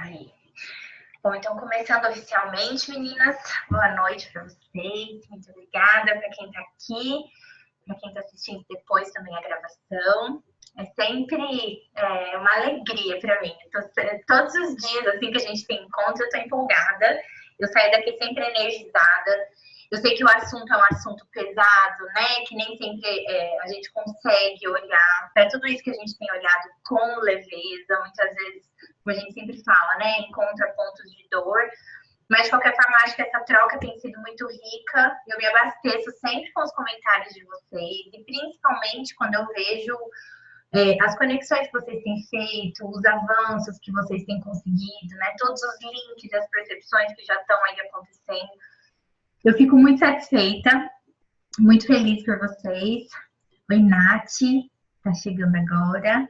Aí. Bom, então começando oficialmente, meninas, boa noite para vocês, muito obrigada para quem está aqui, para quem está assistindo depois também a gravação. É sempre uma alegria para mim. Todos os dias assim que a gente tem encontro, eu estou empolgada, eu saio daqui sempre energizada. Eu sei que o assunto é um assunto pesado, né? Que nem sempre a gente consegue olhar para tudo isso que a gente tem olhado com leveza. Muitas vezes, como a gente sempre fala, né? Encontra pontos de dor. Mas, de qualquer forma, acho que essa troca tem sido muito rica. Eu me abasteço sempre com os comentários de vocês. E, principalmente, quando eu vejo as conexões que vocês têm feito, os avanços que vocês têm conseguido, né? Todos os links, as percepções que já estão aí acontecendo. Eu fico muito satisfeita, muito feliz por vocês. Oi, Nath, tá chegando agora.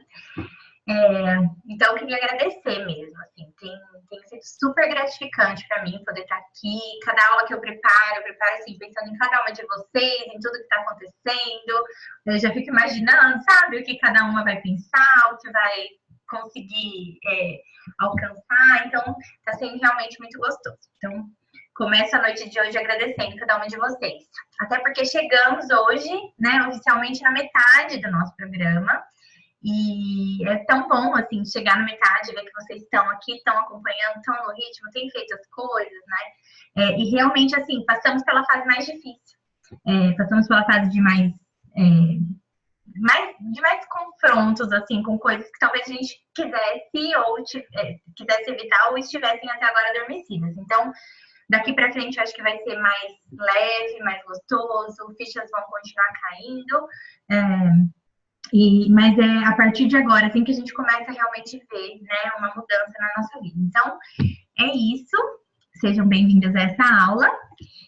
Então, eu queria agradecer mesmo, assim, tem sido super gratificante para mim poder estar aqui. Cada aula que eu preparo assim, pensando em cada uma de vocês, em tudo que está acontecendo. Eu já fico imaginando, sabe, o que cada uma vai pensar, o que vai conseguir alcançar. Então, está sendo realmente muito gostoso. Então, começo a noite de hoje agradecendo cada uma de vocês. Até porque chegamos hoje, né, oficialmente na metade do nosso programa. E é tão bom, assim, chegar na metade, ver que vocês estão aqui, estão acompanhando, estão no ritmo, têm feito as coisas, né? E realmente, assim, passamos pela fase mais difícil. Passamos pela fase de mais confrontos, assim, com coisas que talvez a gente quisesse quisesse evitar ou estivessem até agora adormecidas. Então, daqui para frente, eu acho que vai ser mais leve, mais gostoso, fichas vão continuar caindo. Mas é a partir de agora, assim, que a gente começa a realmente ver, né, uma mudança na nossa vida. Então, é isso. Sejam bem-vindas a essa aula.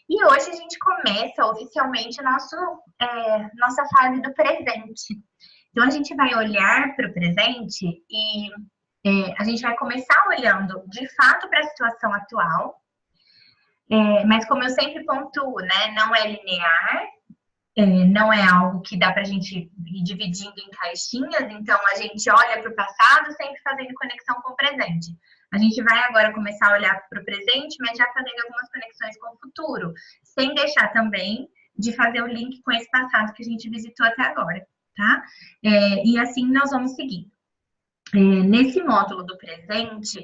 E hoje a gente começa oficialmente a nossa fase do presente. Então, a gente vai olhar para o presente e a gente vai começar olhando, de fato, para a situação atual. Mas como eu sempre pontuo, né, não é linear. Não é algo que dá para a gente ir dividindo em caixinhas, então a gente olha para o passado sempre fazendo conexão com o presente. A gente vai agora começar a olhar para o presente, mas já fazendo algumas conexões com o futuro, sem deixar também de fazer o link com esse passado que a gente visitou até agora, tá? E assim nós vamos seguir. Nesse módulo do presente,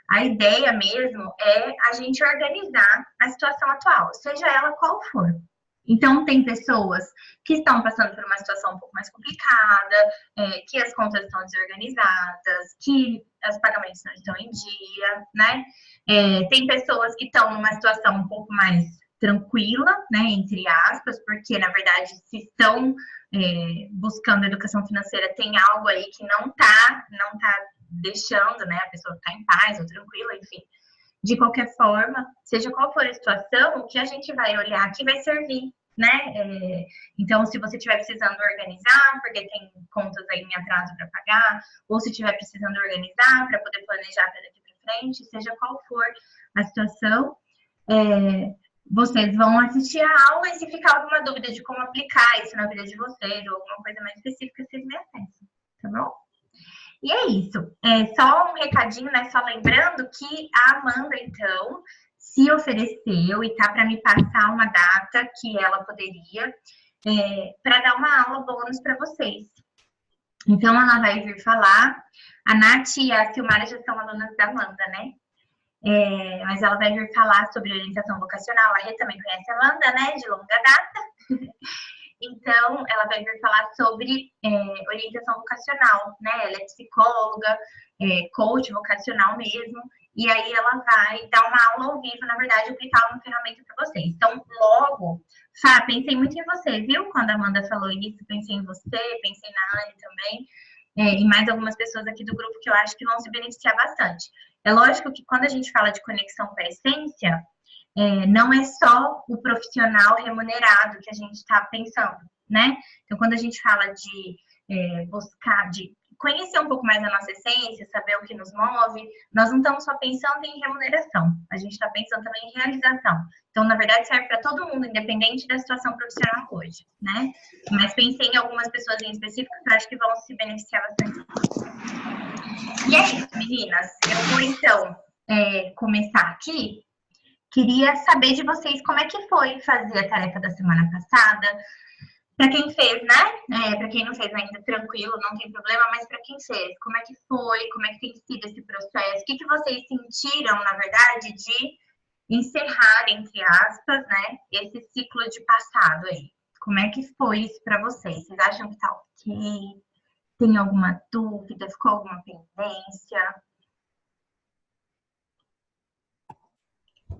a ideia mesmo é a gente organizar a situação atual, seja ela qual for. Então, tem pessoas que estão passando por uma situação um pouco mais complicada, que as contas estão desorganizadas, que os pagamentos não estão em dia, né? Tem pessoas que estão numa situação um pouco mais tranquila, né, entre aspas, porque, na verdade, se estão buscando educação financeira, tem algo aí que não tá deixando, né, a pessoa estar em paz ou tranquila, enfim. De qualquer forma, seja qual for a situação, o que a gente vai olhar aqui vai servir, né? Então, se você estiver precisando organizar, porque tem contas aí em atraso para pagar, ou se estiver precisando organizar para poder planejar para daqui para frente, seja qual for a situação, vocês vão assistir a aula e se ficar alguma dúvida de como aplicar isso na vida de vocês, ou alguma coisa mais específica, vocês me acessam, tá bom? E é isso. Só um recadinho, né? Só lembrando que a Amanda, então, se ofereceu e tá para me passar uma data que ela poderia para dar uma aula bônus para vocês. Então, ela vai vir falar. A Nath e a Silmara já são alunas da Amanda, né? Mas ela vai vir falar sobre orientação vocacional. A Rê também conhece a Amanda, né? De longa data. Então, ela vai vir falar sobre orientação vocacional, né? Ela é psicóloga, coach vocacional mesmo, e aí ela vai dar uma aula ao vivo, na verdade, aplicar uma ferramenta para vocês. Então, logo, pensei muito em você, viu? Quando a Amanda falou isso, pensei em você, pensei na Anne também, e mais algumas pessoas aqui do grupo que eu acho que vão se beneficiar bastante. É lógico que quando a gente fala de conexão com a essência, não é só o profissional remunerado que a gente está pensando, né? Então, quando a gente fala de buscar, de conhecer um pouco mais a nossa essência, saber o que nos move, nós não estamos só pensando em remuneração, a gente está pensando também em realização. Então, na verdade, serve para todo mundo, independente da situação profissional hoje, né? Mas pensei em algumas pessoas em específico que eu acho que vão se beneficiar bastante. E é isso, meninas. Eu vou, então, começar aqui. Queria saber de vocês como é que foi fazer a tarefa da semana passada. Para quem fez, né? Para quem não fez ainda, tranquilo, não tem problema, mas para quem fez, como é que foi? Como é que tem sido esse processo? O que vocês sentiram, na verdade, de encerrar, entre aspas, né, esse ciclo de passado aí? Como é que foi isso para vocês? Vocês acham que tá ok? Tem alguma dúvida? Ficou alguma pendência?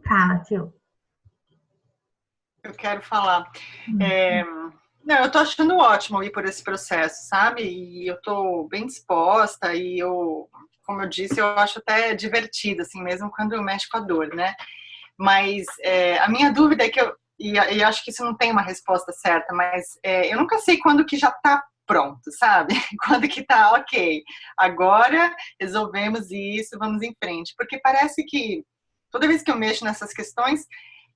Fala, Sil. Eu quero falar. Não, eu tô achando ótimo ir por esse processo, sabe? E eu tô bem disposta e como eu disse, eu acho até divertido, assim, mesmo quando eu mexo com a dor, né? Mas a minha dúvida é que e acho que isso não tem uma resposta certa, mas eu nunca sei quando que já tá pronto, sabe? Quando que tá ok. Agora resolvemos isso, vamos em frente. Porque parece que toda vez que eu mexo nessas questões,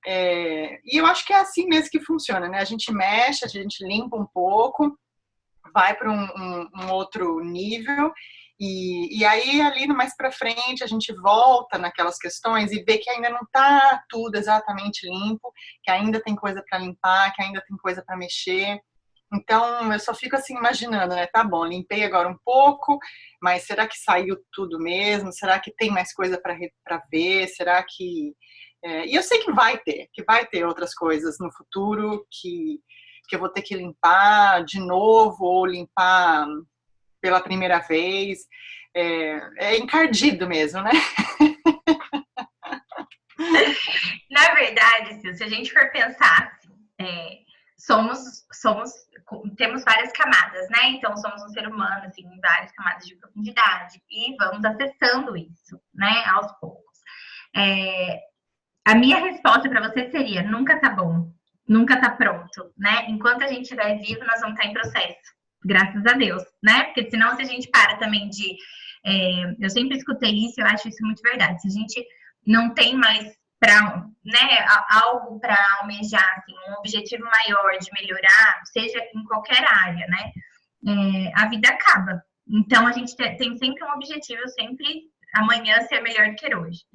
e eu acho que é assim mesmo que funciona, né? A gente mexe, a gente limpa um pouco, vai para um outro nível, e aí ali mais para frente a gente volta naquelas questões e vê que ainda não está tudo exatamente limpo, que ainda tem coisa para limpar, que ainda tem coisa para mexer. Então eu só fico assim imaginando, né? Tá bom, limpei agora um pouco, mas será que saiu tudo mesmo? Será que tem mais coisa para ver? Será que e eu sei que vai ter outras coisas no futuro que eu vou ter que limpar de novo ou limpar pela primeira vez. É encardido mesmo, né? Na verdade, se a gente for pensar, temos várias camadas, né? Então, somos um ser humano, assim, em várias camadas de profundidade. E vamos acessando isso, né? Aos poucos. A minha resposta para você seria: nunca tá bom, nunca tá pronto, né? Enquanto a gente estiver vivo, nós vamos estar em processo, graças a Deus, né? Porque senão, se a gente para também de. Eu sempre escutei isso, eu acho isso muito verdade. Se a gente não tem mais né, algo para almejar, assim, um objetivo maior de melhorar, seja em qualquer área, né? A vida acaba. Então, a gente tem sempre um objetivo, sempre amanhã ser melhor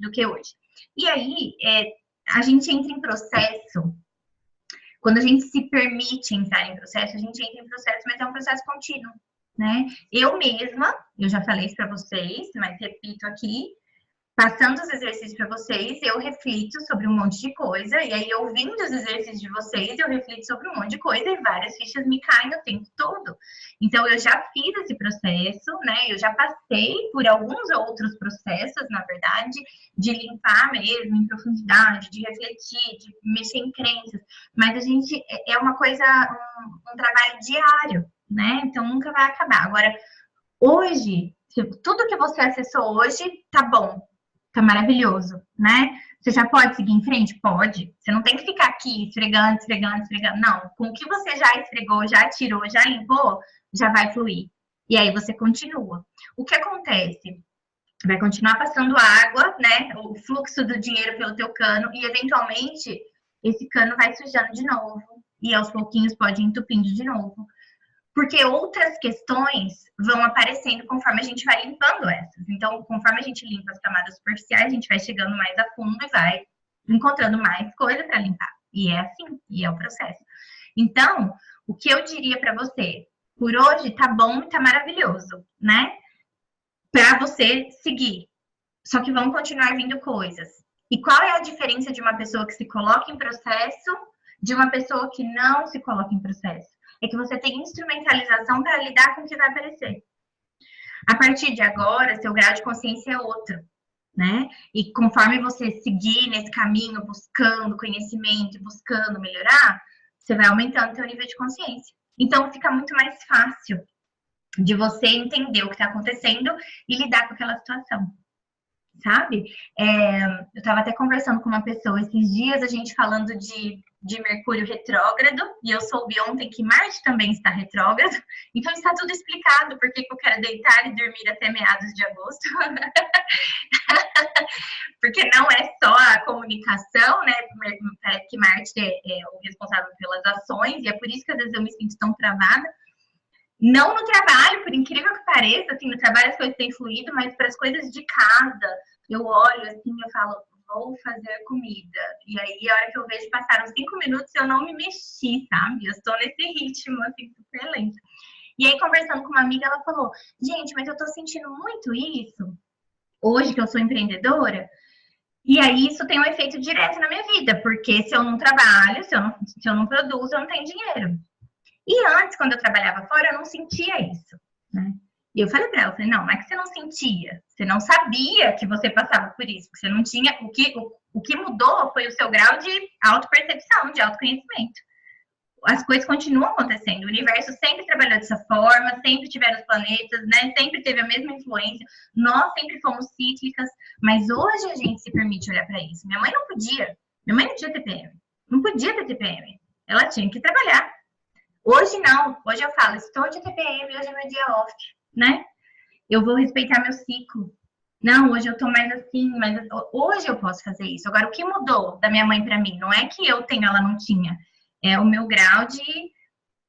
do que hoje. E aí, a gente entra em processo, quando a gente se permite entrar em processo, a gente entra em processo, mas é um processo contínuo, né? Eu mesma, eu já falei isso para vocês, mas repito aqui, passando os exercícios para vocês, eu reflito sobre um monte de coisa, e aí, ouvindo os exercícios de vocês, eu reflito sobre um monte de coisa, e várias fichas me caem o tempo todo. Então, eu já fiz esse processo, né? Eu já passei por alguns outros processos, na verdade, de limpar mesmo, em profundidade, de refletir, de mexer em crenças, mas a gente, é uma coisa, um trabalho diário, né? Então, nunca vai acabar. Agora, hoje, tudo que você acessou hoje, tá bom, tá maravilhoso, né? Você já pode seguir em frente? Pode. Você não tem que ficar aqui esfregando, esfregando, esfregando. Não. Com o que você já esfregou, já tirou, já limpou, já vai fluir. E aí você continua. O que acontece? Vai continuar passando água, né? O fluxo do dinheiro pelo teu cano e, eventualmente, esse cano vai sujando de novo. E aos pouquinhos pode ir entupindo de novo. Porque outras questões vão aparecendo conforme a gente vai limpando essas. Então, conforme a gente limpa as camadas superficiais, a gente vai chegando mais a fundo e vai encontrando mais coisa para limpar. E é assim, e é o processo. Então, o que eu diria para você? Por hoje tá bom e tá maravilhoso, né? Para você seguir. Só que vão continuar vindo coisas. E qual é a diferença de uma pessoa que se coloca em processo de uma pessoa que não se coloca em processo? É que você tem instrumentalização para lidar com o que vai aparecer. A partir de agora, seu grau de consciência é outro, né? E conforme você seguir nesse caminho, buscando conhecimento, buscando melhorar, você vai aumentando seu nível de consciência. Então, fica muito mais fácil de você entender o que está acontecendo e lidar com aquela situação. Sabe? Eu estava até conversando com uma pessoa esses dias, a gente falando de Mercúrio retrógrado, e eu soube ontem que Marte também está retrógrado, então está tudo explicado porque que eu quero deitar e dormir até meados de agosto. Porque não é só a comunicação, né? Parece que Marte é o responsável pelas ações, e é por isso que às vezes eu me sinto tão travada. Não no trabalho, por incrível que pareça, assim, no trabalho as coisas têm fluído, mas para as coisas de casa, eu olho assim, eu falo, vou fazer comida. E aí, a hora que eu vejo, passaram 5 minutos, eu não me mexi, sabe? Eu estou nesse ritmo, assim, super lento. E aí, conversando com uma amiga, ela falou, gente, mas eu tô sentindo muito isso, hoje que eu sou empreendedora, e aí isso tem um efeito direto na minha vida, porque se eu não trabalho, se eu não produzo, eu não tenho dinheiro. E antes, quando eu trabalhava fora, eu não sentia isso, né? E eu falei pra ela, não é que você não sentia, você não sabia que você passava por isso, que você não tinha, o que mudou foi o seu grau de autopercepção, de autoconhecimento. As coisas continuam acontecendo, o universo sempre trabalhou dessa forma, sempre tiveram os planetas, né? Sempre teve a mesma influência, nós sempre fomos cíclicas, mas hoje a gente se permite olhar para isso. Minha mãe não podia, minha mãe não tinha TPM, não podia ter TPM, ela tinha que trabalhar. Hoje não, hoje eu falo, estou de TPM, hoje é meu dia off, né? Eu vou respeitar meu ciclo. Não, hoje eu tô mais assim, mas hoje eu posso fazer isso. Agora, o que mudou da minha mãe para mim? Não é que eu tenho, ela não tinha. É o meu grau de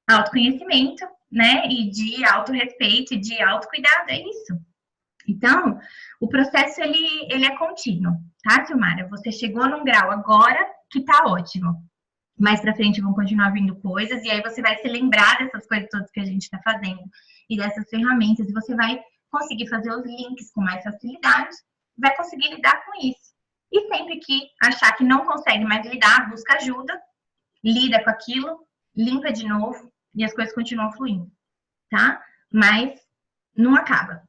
autoconhecimento, né? E de autorrespeito e de autocuidado, é isso. Então, o processo, ele é contínuo, tá, Silmara? Você chegou num grau agora que tá ótimo. Mais pra frente vão continuar vindo coisas, e aí você vai se lembrar dessas coisas todas que a gente tá fazendo, e dessas ferramentas, e você vai conseguir fazer os links com mais facilidade, vai conseguir lidar com isso. E sempre que achar que não consegue mais lidar, busca ajuda, lida com aquilo, limpa de novo, e as coisas continuam fluindo, tá? Mas não acaba.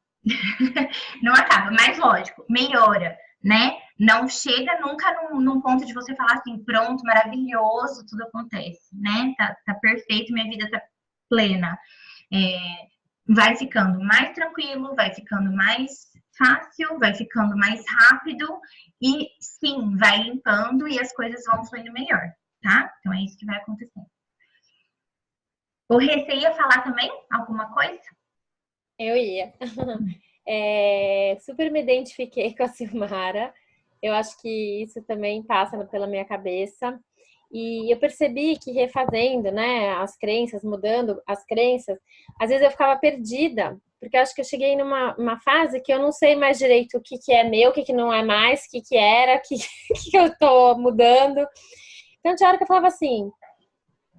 Não acaba, mas lógico, melhora, né? Não chega nunca num ponto de você falar assim, pronto, maravilhoso, tudo acontece, né? Tá perfeito, minha vida tá plena. Vai ficando mais tranquilo, vai ficando mais fácil, vai ficando mais rápido e sim, vai limpando e as coisas vão fluindo melhor, tá? Então é isso que vai acontecer. O Rê, você ia falar também alguma coisa? Eu ia. Super me identifiquei com a Silmara. Eu acho que isso também passa pela minha cabeça. E eu percebi que refazendo, né, as crenças, mudando as crenças, às vezes eu ficava perdida, porque eu acho que eu cheguei numa fase que eu não sei mais direito o que é meu, o que não é mais, o que era, o que eu tô mudando. Então tinha hora que eu falava assim,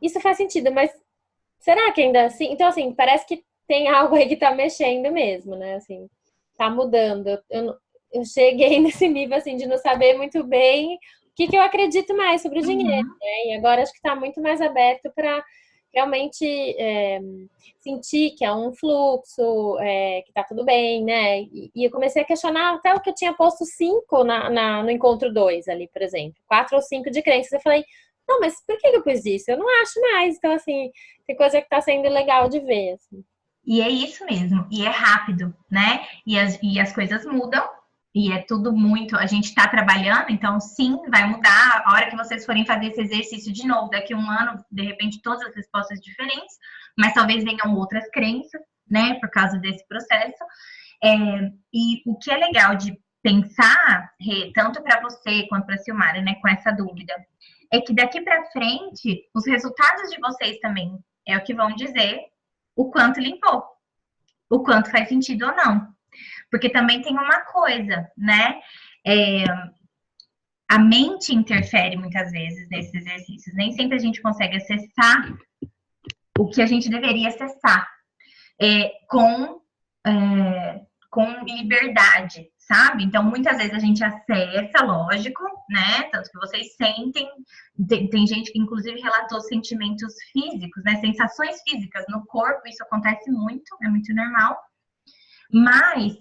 isso faz sentido, mas será que ainda assim? Então, assim, parece que tem algo aí que tá mexendo mesmo, né? Assim, tá mudando. Eu cheguei nesse nível, assim, de não saber muito bem o que eu acredito mais sobre o dinheiro, né? E agora acho que tá muito mais aberto para realmente sentir que é um fluxo, que tá tudo bem, né? E eu comecei a questionar até o que eu tinha posto 5 no encontro 2 ali, por exemplo. 4 ou 5 de crenças. Eu falei, não, mas por que eu pus isso? Eu não acho mais. Então, assim, tem coisa que tá sendo legal de ver, assim. E é isso mesmo, e é rápido, né? E as coisas mudam, e é tudo muito. A gente está trabalhando, então sim, vai mudar. A hora que vocês forem fazer esse exercício de novo, daqui a um ano, de repente, todas as respostas diferentes, mas talvez venham outras crenças, né, por causa desse processo. E o que é legal de pensar, tanto para você quanto para a Silmara, né, com essa dúvida, é que daqui para frente, os resultados de vocês também é o que vão dizer o quanto limpou, o quanto faz sentido ou não. Porque também tem uma coisa, né? A mente interfere muitas vezes nesses exercícios. Nem sempre a gente consegue acessar o que a gente deveria acessar com liberdade, sabe? Então, muitas vezes a gente acessa, lógico, né? Tanto que vocês sentem. Tem gente que, inclusive, relatou sentimentos físicos, né? Sensações físicas no corpo, isso acontece muito, é muito normal. Mas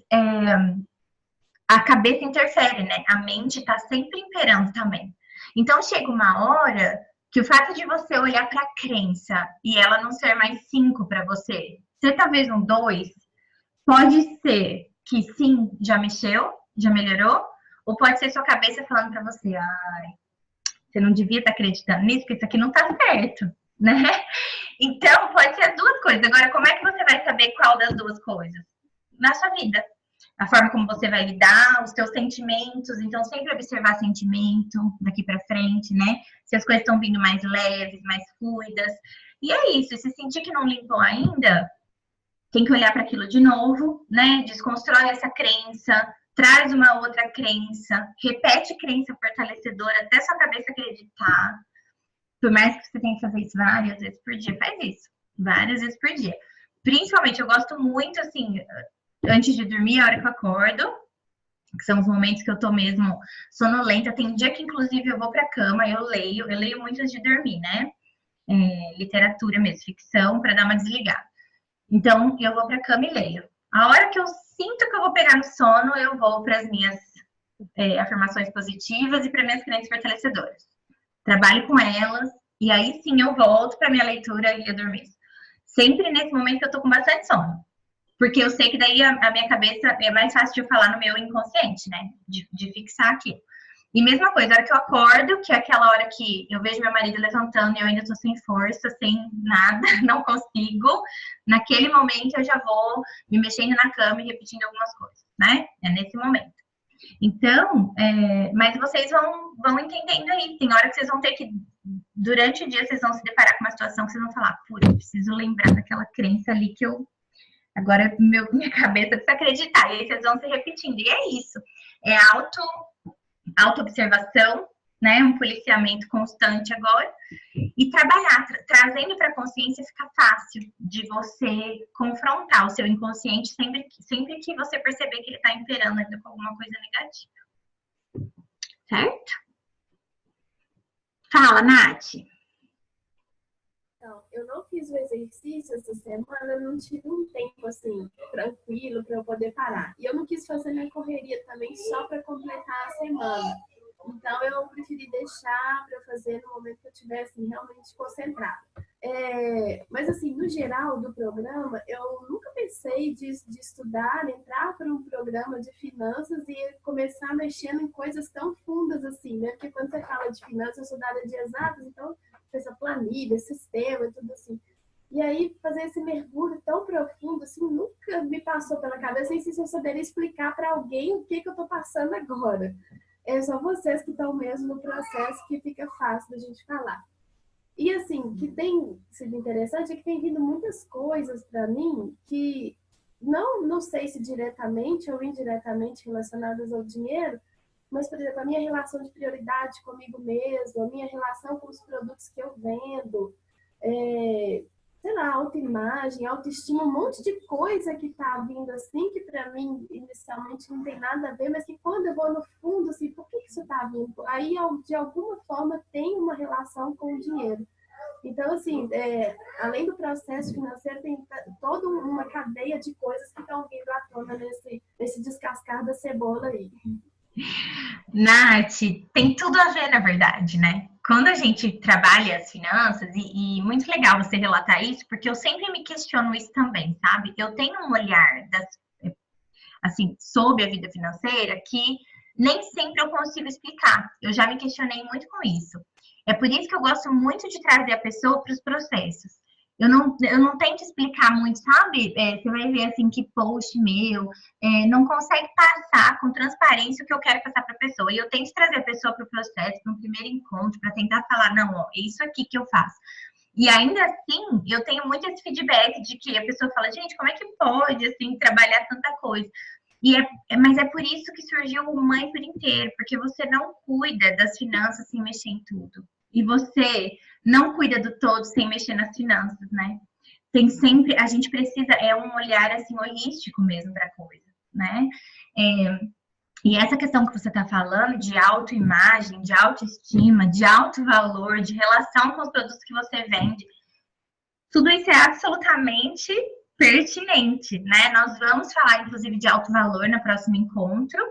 a cabeça interfere, né? A mente tá sempre imperando também. Então, chega uma hora que o fato de você olhar para a crença e ela não ser mais 5 para você, ser talvez um 2, pode ser que sim, já mexeu, já melhorou, ou pode ser sua cabeça falando para você, ai, você não devia estar acreditando nisso, porque isso aqui não tá certo, né? Então, pode ser as duas coisas. Agora, como é que você vai saber qual das duas coisas? Na sua vida. A forma como você vai lidar, os seus sentimentos. Então, sempre observar sentimento daqui para frente, né? Se as coisas estão vindo mais leves, mais fluidas. E é isso. Se sentir que não limpou ainda, tem que olhar para aquilo de novo, né? Desconstrói essa crença, traz uma outra crença, repete crença fortalecedora até sua cabeça acreditar. Por mais que você tenha que fazer isso várias vezes por dia, faz isso várias vezes por dia. Principalmente, eu gosto muito, assim, antes de dormir, a hora que eu acordo, que são os momentos que eu tô mesmo sonolenta. Tem um dia que, inclusive, eu vou pra cama, eu leio muito antes de dormir, né? Literatura mesmo, ficção, para dar uma desligada. Então, eu vou pra cama e leio. A hora que eu sinto que eu vou pegar no sono, eu vou para as minhas afirmações positivas e para minhas crenças fortalecedoras. Trabalho com elas e aí sim eu volto para minha leitura e eu dormir. Sempre nesse momento que eu tô com bastante sono. Porque eu sei que daí a minha cabeça é mais fácil de eu falar no meu inconsciente, né? De fixar aquilo. E mesma coisa, a hora que eu acordo, que é aquela hora que eu vejo meu marido levantando e eu ainda tô sem força, sem nada, não consigo. Naquele momento eu já vou me mexendo na cama e repetindo algumas coisas, né? É nesse momento. Então, mas vocês vão entendendo aí. Tem hora que vocês vão ter que, durante o dia, vocês vão se deparar com uma situação que vocês vão falar, putz, eu preciso lembrar daquela crença ali que eu... Agora minha cabeça precisa acreditar. E aí vocês vão se repetindo. E é isso. É auto-observação, né? Um policiamento constante agora. E trabalhar, trazendo para a consciência, fica fácil de você confrontar o seu inconsciente sempre que você perceber que ele está imperando ainda com alguma coisa negativa. Certo? Fala, Nath. Então, eu não fiz o exercício essa semana, eu não tive um tempo assim, tranquilo para eu poder parar. E eu não quis fazer minha correria também só para completar a semana. Então, eu preferi deixar para fazer no momento que eu estivesse assim, realmente concentrada. Mas, assim, no geral do programa, eu nunca pensei de estudar, entrar para um programa de finanças e começar mexendo em coisas tão fundas assim, né? Porque quando você fala de finanças, eu sou da área de exatas, então, essa planilha, sistema e tudo assim. E aí, fazer esse mergulho tão profundo, assim, nunca me passou pela cabeça, nem sei se eu saberia explicar para alguém o que eu estou passando agora. É só vocês que estão mesmo no processo que fica fácil da gente falar. E assim, o que tem sido interessante é que tem vindo muitas coisas para mim que não sei se diretamente ou indiretamente relacionadas ao dinheiro, mas, por exemplo, a minha relação de prioridade comigo mesma, a minha relação com os produtos que eu vendo, sei lá, autoimagem, autoestima, um monte de coisa que tá vindo assim, que para mim inicialmente não tem nada a ver, mas que quando eu vou no fundo, assim, por que isso tá vindo? Aí, de alguma forma, tem uma relação com o dinheiro. Então, assim, além do processo financeiro, tem toda uma cadeia de coisas que estão vindo à tona nesse descascar da cebola aí. Nath, tem tudo a ver, na verdade, né? Quando a gente trabalha as finanças, e muito legal você relatar isso, porque eu sempre me questiono isso também, sabe? Eu tenho um olhar sobre a vida financeira que nem sempre eu consigo explicar. Eu já me questionei muito com isso. É por isso que eu gosto muito de trazer a pessoa para os processos. Eu não tento explicar muito, sabe? Você vai ver assim que post meu não consegue passar com transparência o que eu quero passar para a pessoa. E eu tento trazer a pessoa para o processo, para um primeiro encontro, para tentar falar, não, ó, é isso aqui que eu faço. E ainda assim, eu tenho muito esse feedback de que a pessoa fala, gente, como é que pode, assim, trabalhar tanta coisa? Mas é por isso que surgiu o Mãe por Inteiro, porque você não cuida das finanças sem mexer em tudo. E você não cuida do todo sem mexer nas finanças, né? Tem sempre, a gente precisa, um olhar assim holístico mesmo para a coisa, né? E essa questão que você está falando de autoimagem, de autoestima, de alto valor, de relação com os produtos que você vende, tudo isso é absolutamente pertinente, né? Nós vamos falar, inclusive, de alto valor no próximo encontro,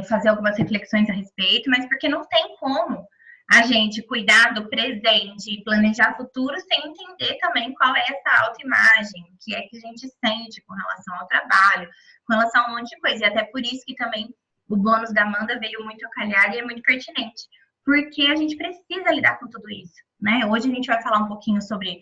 fazer algumas reflexões a respeito, mas porque não tem como a gente cuidar do presente e planejar futuro sem entender também qual é essa autoimagem, o que é que a gente sente com relação ao trabalho, com relação a um monte de coisa. E até por isso que também o bônus da Amanda veio muito a calhar e é muito pertinente, porque a gente precisa lidar com tudo isso, né? Hoje a gente vai falar um pouquinho sobre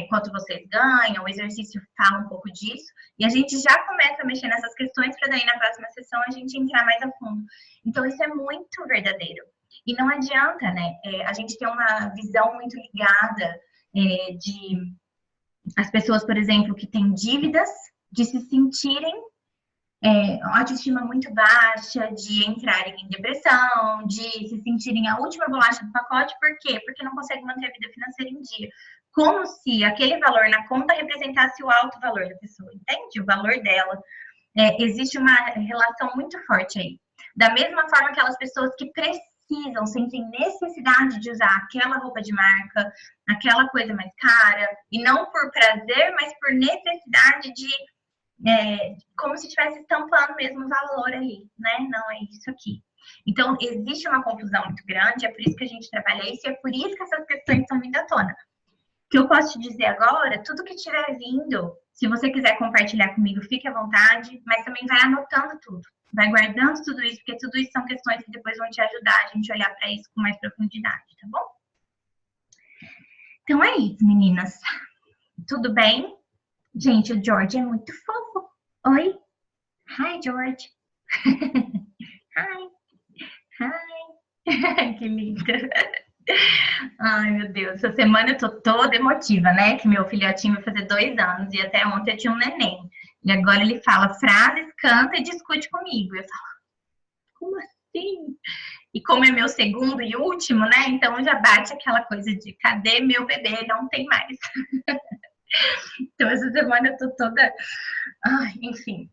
quanto vocês ganham, o exercício fala um pouco disso, e a gente já começa a mexer nessas questões para daí na próxima sessão a gente entrar mais a fundo. Então isso é muito verdadeiro. E não adianta, né? A gente tem uma visão muito ligada as pessoas, por exemplo, que têm dívidas, de se sentirem autoestima muito baixa, de entrarem em depressão, de se sentirem a última bolacha do pacote. Por quê? Porque não conseguem manter a vida financeira em dia. Como se aquele valor na conta representasse o alto valor da pessoa, entende? O valor dela. Existe uma relação muito forte aí. Da mesma forma, aquelas pessoas que precisam, sentem necessidade de usar aquela roupa de marca, aquela coisa mais cara, e não por prazer, mas por necessidade de como se estivesse estampando mesmo o valor ali, né? Não é isso aqui. Então, existe uma confusão muito grande, é por isso que a gente trabalha isso, e é por isso que essas questões estão vindo à tona. O que eu posso te dizer agora, tudo que estiver vindo, se você quiser compartilhar comigo, fique à vontade, mas também vai anotando tudo, vai guardando tudo isso, porque tudo isso são questões que depois vão te ajudar a gente olhar para isso com mais profundidade, tá bom? Então é isso, meninas. Tudo bem? Gente, o George é muito fofo. Oi? Hi, George. Hi. Hi. Que linda. Ai, meu Deus. Essa semana eu tô toda emotiva, né? Que meu filhotinho vai fazer 2 anos e até ontem eu tinha um neném. E agora ele fala frases, canta e discute comigo. Eu falo, como assim? E como é meu segundo e último, né? Então já bate aquela coisa de cadê meu bebê? Não tem mais. Então, essa semana eu tô toda... enfim.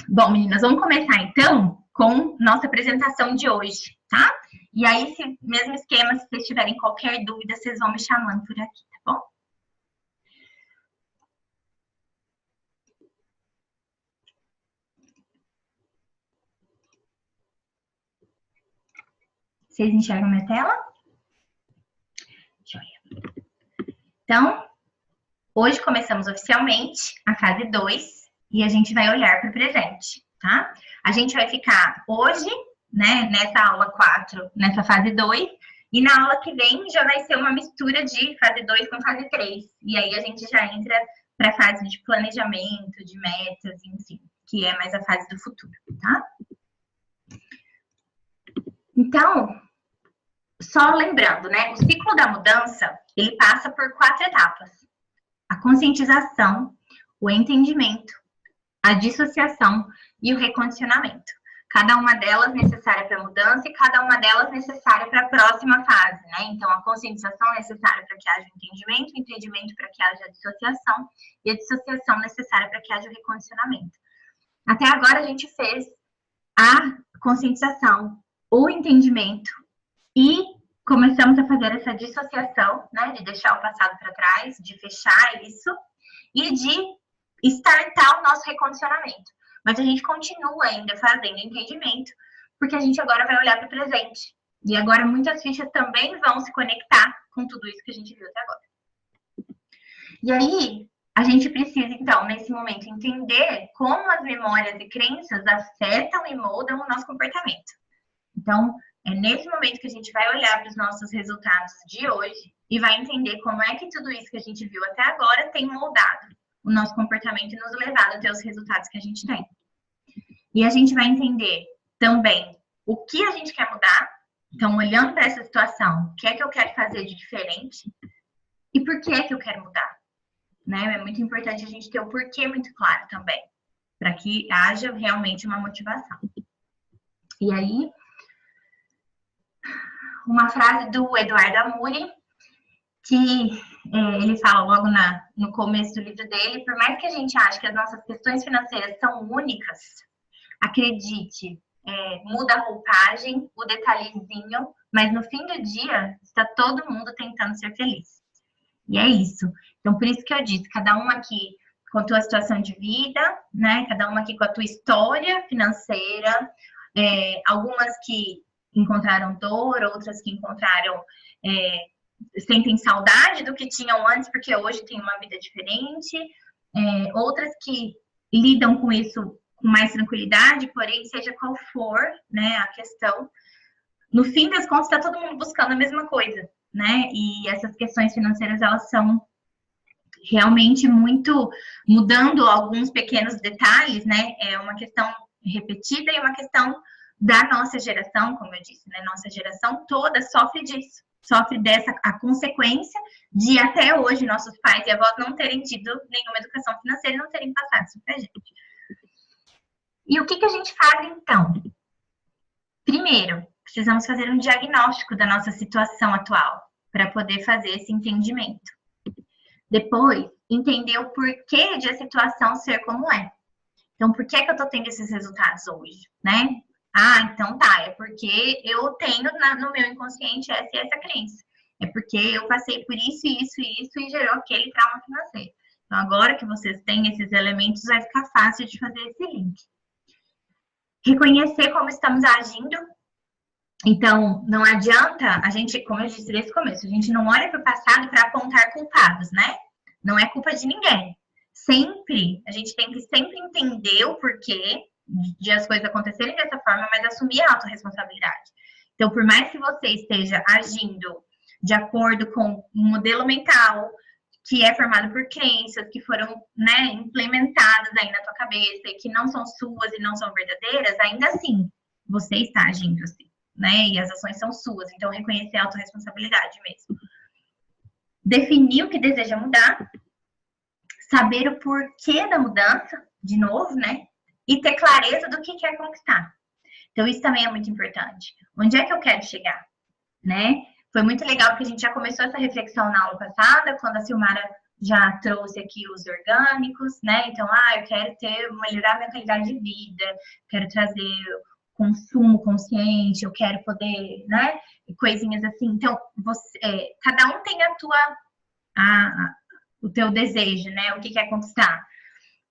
Bom, meninas, vamos começar, então, com nossa apresentação de hoje, tá? E aí, mesmo esquema, se vocês tiverem qualquer dúvida, vocês vão me chamando por aqui, tá bom? Vocês enxergam minha tela? Joia. Então... hoje começamos oficialmente a fase 2 e a gente vai olhar para o presente, tá? A gente vai ficar hoje, né, nessa aula 4, nessa fase 2, e na aula que vem já vai ser uma mistura de fase 2 com fase 3. E aí a gente já entra para a fase de planejamento, de metas, enfim, que é mais a fase do futuro, tá? Então, só lembrando, né, o ciclo da mudança, ele passa por 4 etapas. A conscientização, o entendimento, a dissociação e o recondicionamento. Cada uma delas necessária para a mudança e cada uma delas necessária para a próxima fase, né? Então, a conscientização é necessária para que haja o entendimento para que haja a dissociação e a dissociação necessária para que haja o recondicionamento. Até agora, a gente fez a conscientização, o entendimento e começamos a fazer essa dissociação, né, de deixar o passado para trás, de fechar isso e de startar o nosso recondicionamento. Mas a gente continua ainda fazendo entendimento, porque a gente agora vai olhar para o presente. E agora muitas fichas também vão se conectar com tudo isso que a gente viu até agora. E aí, a gente precisa, então, nesse momento, entender como as memórias e crenças afetam e moldam o nosso comportamento. Então, é nesse momento que a gente vai olhar para os nossos resultados de hoje e vai entender como é que tudo isso que a gente viu até agora tem moldado o nosso comportamento e nos levado a ter os resultados que a gente tem. E a gente vai entender também o que a gente quer mudar. Então, olhando para essa situação, o que é que eu quero fazer de diferente e por que é que eu quero mudar. Né? É muito importante a gente ter o porquê muito claro também, para que haja realmente uma motivação. E aí, uma frase do Eduardo Amuri, que ele fala logo no começo do livro dele: por mais que a gente ache que as nossas questões financeiras são únicas, acredite, muda a roupagem, o detalhezinho, mas no fim do dia está todo mundo tentando ser feliz. E é isso. Então, por isso que eu disse, cada uma aqui com a tua situação de vida, né? Cada uma aqui com a tua história financeira, algumas que encontraram dor, outras que encontraram, sentem saudade do que tinham antes, porque hoje tem uma vida diferente, outras que lidam com isso com mais tranquilidade, porém, seja qual for, né, a questão, no fim das contas, está todo mundo buscando a mesma coisa, né, e essas questões financeiras, elas são realmente muito, mudando alguns pequenos detalhes, né, é uma questão repetida e uma questão da nossa geração, como eu disse, né, nossa geração toda sofre disso, sofre a consequência de até hoje nossos pais e avós não terem tido nenhuma educação financeira e não terem passado isso pra gente. E o que a gente faz então? Primeiro, precisamos fazer um diagnóstico da nossa situação atual para poder fazer esse entendimento. Depois, entender o porquê de a situação ser como é. Então, por que eu tô tendo esses resultados hoje, né? Ah, então tá, é porque eu tenho no meu inconsciente essa e essa crença. É porque eu passei por isso, isso e isso e gerou aquele trauma financeiro. Então, agora que vocês têm esses elementos, vai ficar fácil de fazer esse link. Reconhecer como estamos agindo. Então, não adianta a gente, como eu disse desde o começo, a gente não olha para o passado para apontar culpados, né? Não é culpa de ninguém. A gente tem que sempre entender o porquê de as coisas acontecerem dessa forma, mas assumir a autorresponsabilidade. Então, por mais que você esteja agindo de acordo com um modelo mental que é formado por crenças que foram, né, implementadas aí na tua cabeça e que não são suas e não são verdadeiras, ainda assim, você está agindo assim, né? E as ações são suas. Então, reconhecer a autorresponsabilidade mesmo. Definir o que deseja mudar, saber o porquê da mudança, de novo, né? E ter clareza do que quer conquistar. Então, isso também é muito importante. Onde é que eu quero chegar, né? Foi muito legal porque a gente já começou essa reflexão na aula passada, quando a Silmara já trouxe aqui os orgânicos, né? Então, eu quero melhorar minha qualidade de vida, quero trazer consumo consciente, eu quero poder, né? Coisinhas assim. Então, cada um tem o teu desejo, né? O que quer conquistar.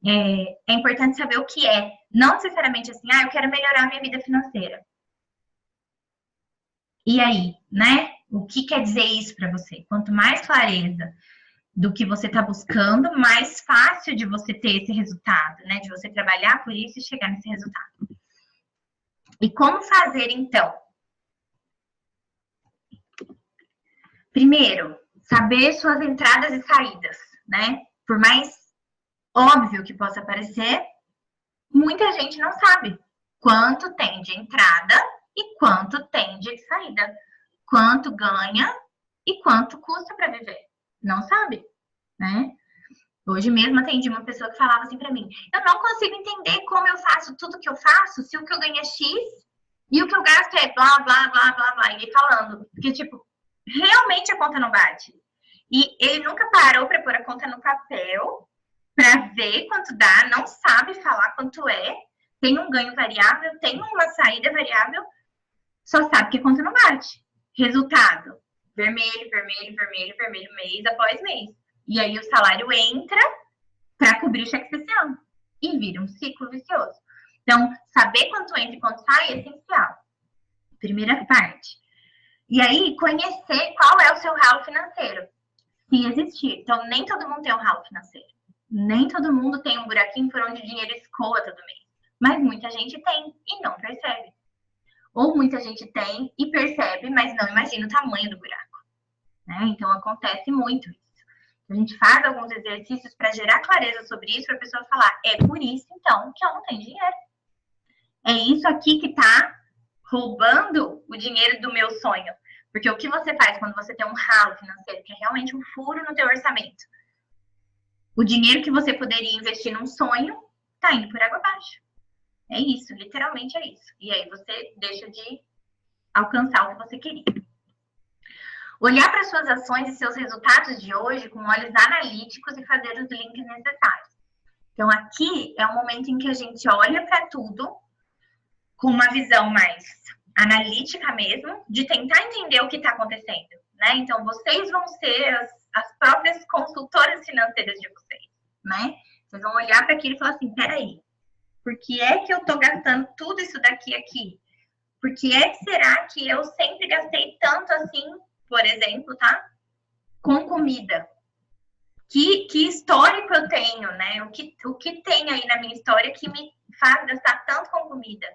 É importante saber o que é. Não necessariamente assim, eu quero melhorar a minha vida financeira. E aí, né? O que quer dizer isso para você? Quanto mais clareza do que você está buscando, mais fácil de você ter esse resultado, né? De você trabalhar por isso e chegar nesse resultado. E como fazer, então? Primeiro, saber suas entradas e saídas, né? Por mais óbvio que possa parecer, muita gente não sabe quanto tem de entrada e quanto tem de saída. Quanto ganha e quanto custa para viver. Não sabe, né? Hoje mesmo atendi uma pessoa que falava assim para mim: eu não consigo entender como eu faço tudo que eu faço, se o que eu ganho é X e o que eu gasto é blá, blá, blá, blá, blá. E ele falando que, tipo, realmente a conta não bate. E ele nunca parou para pôr a conta no papel para ver quanto dá, não sabe falar quanto é, tem um ganho variável, tem uma saída variável, só sabe que a conta não bate. Resultado: vermelho, vermelho, vermelho, vermelho, mês após mês. E aí o salário entra para cobrir o cheque especial. E vira um ciclo vicioso. Então, saber quanto entra e quanto sai é essencial. Primeira parte. E aí, conhecer qual é o seu ralo financeiro. Se existir. Então, nem todo mundo tem um ralo financeiro. Nem todo mundo tem um buraquinho por onde o dinheiro escoa todo mês. Mas muita gente tem e não percebe. Ou muita gente tem e percebe, mas não imagina o tamanho do buraco, né? Então, acontece muito isso. A gente faz alguns exercícios para gerar clareza sobre isso, para a pessoa falar: é por isso, então, que eu não tenho dinheiro. É isso aqui que está roubando o dinheiro do meu sonho. Porque o que você faz quando você tem um ralo financeiro, que é realmente um furo no teu orçamento? O dinheiro que você poderia investir num sonho está indo por água abaixo. É isso, literalmente é isso. E aí você deixa de alcançar o que você queria. Olhar para suas ações e seus resultados de hoje com olhos analíticos e fazer os links necessários. Então, aqui é o momento em que a gente olha para tudo com uma visão mais analítica mesmo, de tentar entender o que está acontecendo, né? Então, vocês vão ser as próprias consultoras financeiras de vocês, né? Vocês vão olhar para aquilo e falar assim: peraí, por que é que eu tô gastando tudo isso daqui aqui? Por que é que será que eu sempre gastei tanto assim, por exemplo, tá? Com comida. Que histórico eu tenho, né? O que tem aí na minha história que me faz gastar tanto com comida?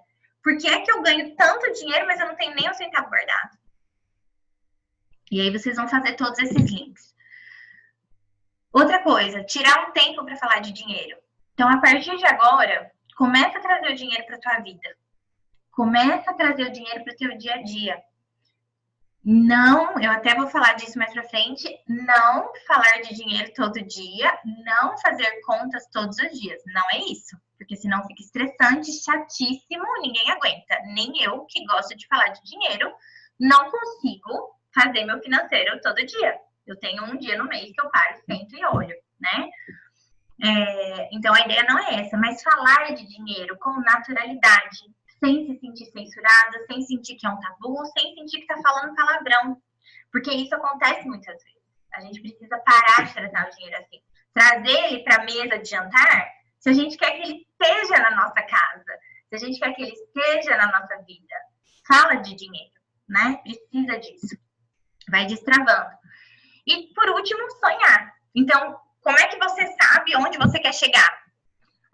Por que é que eu ganho tanto dinheiro, mas eu não tenho nem um centavo guardado? E aí vocês vão fazer todos esses links. Outra coisa, tirar um tempo para falar de dinheiro. Então, a partir de agora, começa a trazer o dinheiro para tua vida. Começa a trazer o dinheiro para o teu dia a dia. Não, eu até vou falar disso mais pra frente, não falar de dinheiro todo dia, não fazer contas todos os dias, não é isso. Porque senão fica estressante, chatíssimo, ninguém aguenta. Nem eu, que gosto de falar de dinheiro, não consigo fazer meu financeiro todo dia. Eu tenho um dia no mês que eu paro, sento e olho, né? Então a ideia não é essa, mas falar de dinheiro com naturalidade, sem se sentir censurada, sem sentir que é um tabu, sem sentir que tá falando palavrão. Porque isso acontece muitas vezes. A gente precisa parar de tratar o dinheiro assim. Trazer ele para a mesa de jantar, se a gente quer que ele esteja na nossa casa, se a gente quer que ele esteja na nossa vida. Fala de dinheiro, né? Precisa disso. Vai destravando. E, por último, sonhar. Então, como é que você sabe onde você quer chegar?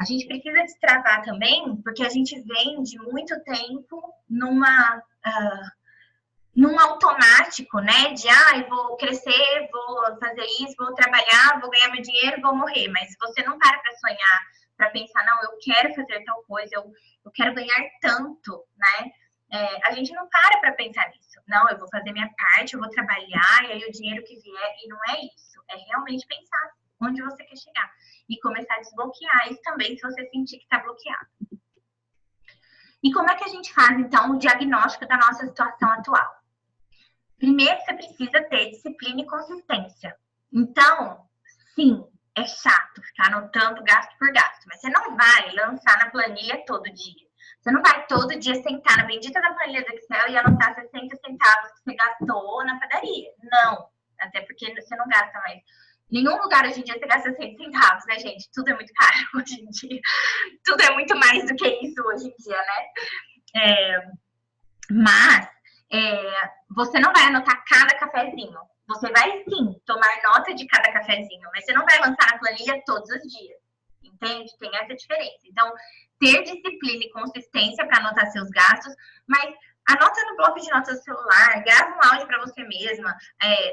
A gente precisa destravar também, porque a gente vem de muito tempo num automático, né? De, vou crescer, vou fazer isso, vou trabalhar, vou ganhar meu dinheiro, vou morrer. Mas você não para sonhar, para pensar, não, eu quero fazer tal coisa, eu quero ganhar tanto, né? A gente não para pensar nisso. Não, eu vou fazer minha parte, eu vou trabalhar, e aí o dinheiro que vier, e não é isso. É realmente pensar onde você quer chegar. E começar a desbloquear isso também, se você sentir que está bloqueado. E como é que a gente faz, então, o diagnóstico da nossa situação atual? Primeiro, você precisa ter disciplina e consistência. Então, sim, é chato ficar anotando gasto por gasto, mas você não vai lançar na planilha todo dia. Você não vai todo dia sentar na bendita da planilha do Excel e anotar 60 centavos que você gastou na padaria. Não, até porque você não gasta mais. Em nenhum lugar hoje em dia você gasta 60 centavos, né, gente? Tudo é muito caro hoje em dia. Tudo é muito mais do que isso hoje em dia, né? Mas você não vai anotar cada cafezinho. Você vai, sim, tomar nota de cada cafezinho, mas você não vai lançar na planilha todos os dias. Entende? Tem essa diferença. Então, ter disciplina e consistência para anotar seus gastos, mas anota no bloco de notas do celular, grava um áudio para você mesma,